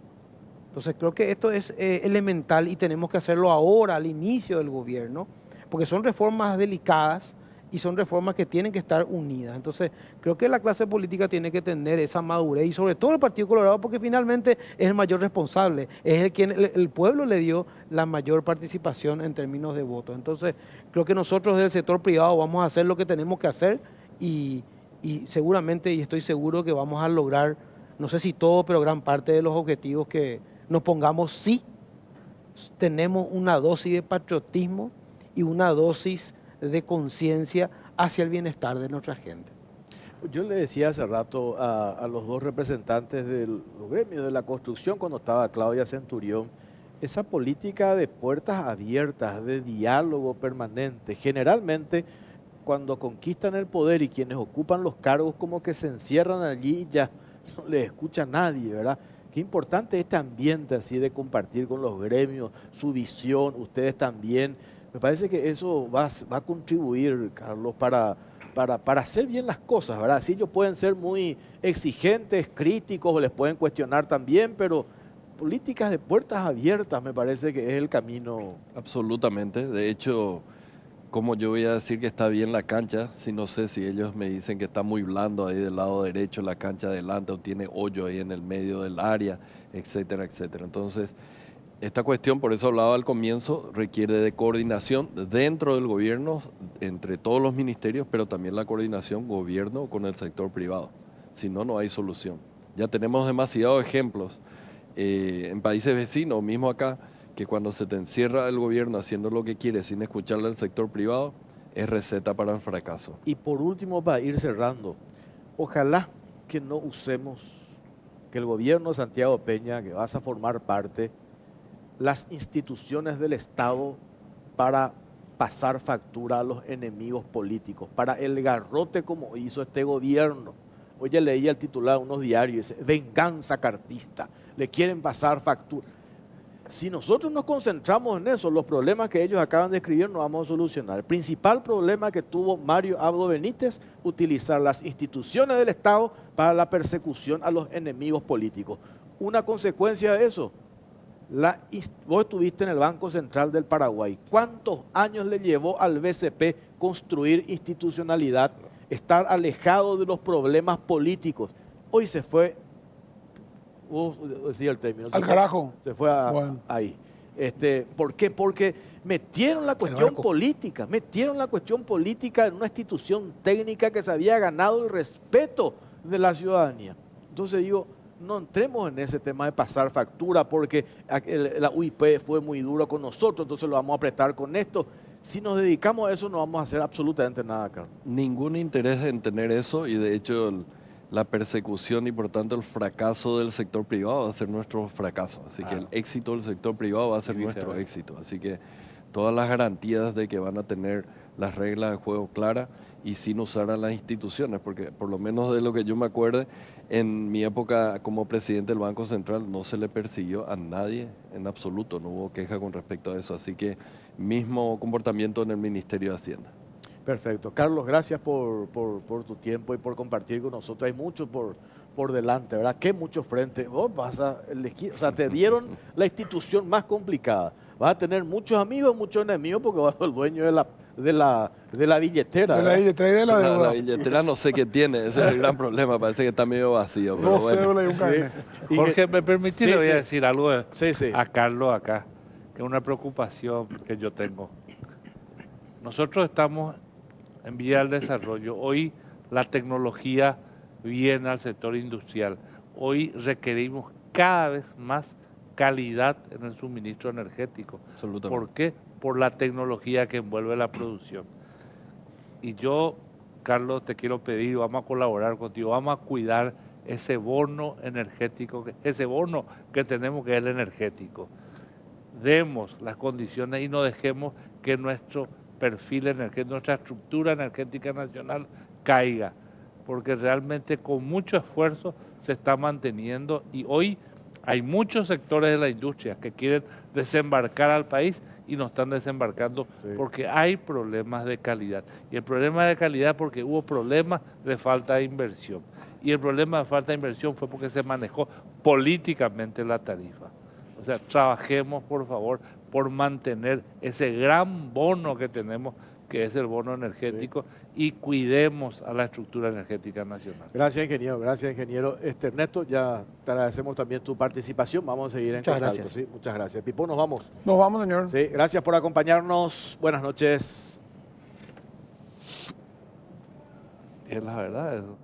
Entonces creo que esto es elemental y tenemos que hacerlo ahora, al inicio del gobierno, porque son reformas delicadas y son reformas que tienen que estar unidas. Entonces creo que la clase política tiene que tener esa madurez y sobre todo el Partido Colorado, porque finalmente es el mayor responsable, es el pueblo le dio la mayor participación en términos de voto. Entonces creo que nosotros del sector privado vamos a hacer lo que tenemos que hacer y seguramente, y estoy seguro que vamos a lograr, no sé si todo, pero gran parte de los objetivos que nos pongamos, sí tenemos una dosis de patriotismo y una dosis de conciencia hacia el bienestar de nuestra gente. Yo le decía hace rato a los dos representantes de los gremios de la construcción, cuando estaba Claudia Centurión, esa política de puertas abiertas, de diálogo permanente, generalmente cuando conquistan el poder y quienes ocupan los cargos como que se encierran allí y ya no les escucha nadie, ¿verdad? Qué importante este ambiente así de compartir con los gremios, su visión, ustedes también. Me parece que eso va a contribuir, Carlos, para hacer bien las cosas, ¿verdad? Sí, ellos pueden ser muy exigentes, críticos, les pueden cuestionar también, pero políticas de puertas abiertas me parece que es el camino. Absolutamente. De hecho, ¿cómo yo voy a decir que está bien la cancha si no sé si ellos me dicen que está muy blando ahí del lado derecho la cancha adelante o tiene hoyo ahí en el medio del área, etcétera, etcétera? Entonces, esta cuestión, por eso hablaba al comienzo, requiere de coordinación dentro del gobierno, entre todos los ministerios, pero también la coordinación gobierno con el sector privado. Si no, no hay solución. Ya tenemos demasiados ejemplos en países vecinos, mismo acá, que cuando se te encierra el gobierno haciendo lo que quiere sin escucharle al sector privado, es receta para el fracaso. Y por último, para ir cerrando, ojalá que no usemos, que el gobierno de Santiago Peña, que vas a formar parte, las instituciones del Estado para pasar factura a los enemigos políticos, para el garrote como hizo este gobierno. Hoy ya leía el titular de unos diarios, dice, venganza cartista, le quieren pasar factura. Si nosotros nos concentramos en eso, los problemas que ellos acaban de escribir no vamos a solucionar. El principal problema que tuvo Mario Abdo Benítez, utilizar las instituciones del Estado para la persecución a los enemigos políticos. Una consecuencia de eso, vos estuviste en el Banco Central del Paraguay. ¿Cuántos años le llevó al BCP construir institucionalidad, estar alejado de los problemas políticos? Hoy se fue, vos decías el término. Al carajo. Se fue ahí. ¿Por qué? Porque metieron la cuestión política, en una institución técnica que se había ganado el respeto de la ciudadanía. Entonces digo, no entremos en ese tema de pasar factura porque la UIP fue muy duro con nosotros, entonces lo vamos a apretar con esto. Si nos dedicamos a eso no vamos a hacer absolutamente nada, Carlos. Ningún interés en tener eso y de hecho la persecución y por tanto el fracaso del sector privado va a ser nuestro fracaso. Así que el éxito del sector privado va a ser nuestro éxito. Así que todas las garantías de que van a tener las reglas de juego claras y sin usar a las instituciones, porque por lo menos de lo que yo me acuerde, en mi época como presidente del Banco Central no se le persiguió a nadie en absoluto, no hubo queja con respecto a eso. Así que mismo comportamiento en el Ministerio de Hacienda. Perfecto. Carlos, gracias por tu tiempo y por compartir con nosotros. Hay mucho por delante, ¿verdad? Qué mucho frente. Vos vas a elegir, o sea, te dieron la institución más complicada. Vas a tener muchos amigos, muchos enemigos porque vas a ser el dueño de la billetera. De la billetera y de la deuda. La billetera no sé qué tiene, ese es el gran problema, parece que está medio vacío. Pero Dos bueno. cédulas y un carnet. Jorge, ¿me permitís? Le voy a decir algo Sí. a Carlos acá, que es una preocupación que yo tengo. Nosotros estamos en vía del desarrollo. Hoy la tecnología viene al sector industrial. Hoy requerimos cada vez más calidad en el suministro energético. Absolutamente. ¿Por qué? Por la tecnología que envuelve la producción. Y yo, Carlos, te quiero pedir, vamos a colaborar contigo, vamos a cuidar ese bono energético, ese bono que tenemos que es el energético. Demos las condiciones y no dejemos que nuestro perfil energético, nuestra estructura energética nacional caiga, porque realmente con mucho esfuerzo se está manteniendo y hoy hay muchos sectores de la industria que quieren desembarcar al país y no están desembarcando porque hay problemas de calidad. Y el problema de calidad porque hubo problemas de falta de inversión. Y el problema de falta de inversión fue porque se manejó políticamente la tarifa. O sea, trabajemos, por favor, por mantener ese gran bono que tenemos, que es el bono energético, y cuidemos a la estructura energética nacional. Gracias, ingeniero. Gracias, ingeniero. Ernesto, ya te agradecemos también tu participación. Vamos a seguir en contacto. Gracias. ¿Sí? Muchas gracias. Pipo, nos vamos. Nos vamos, señor. Sí, gracias por acompañarnos. Buenas noches. Es la verdad eso.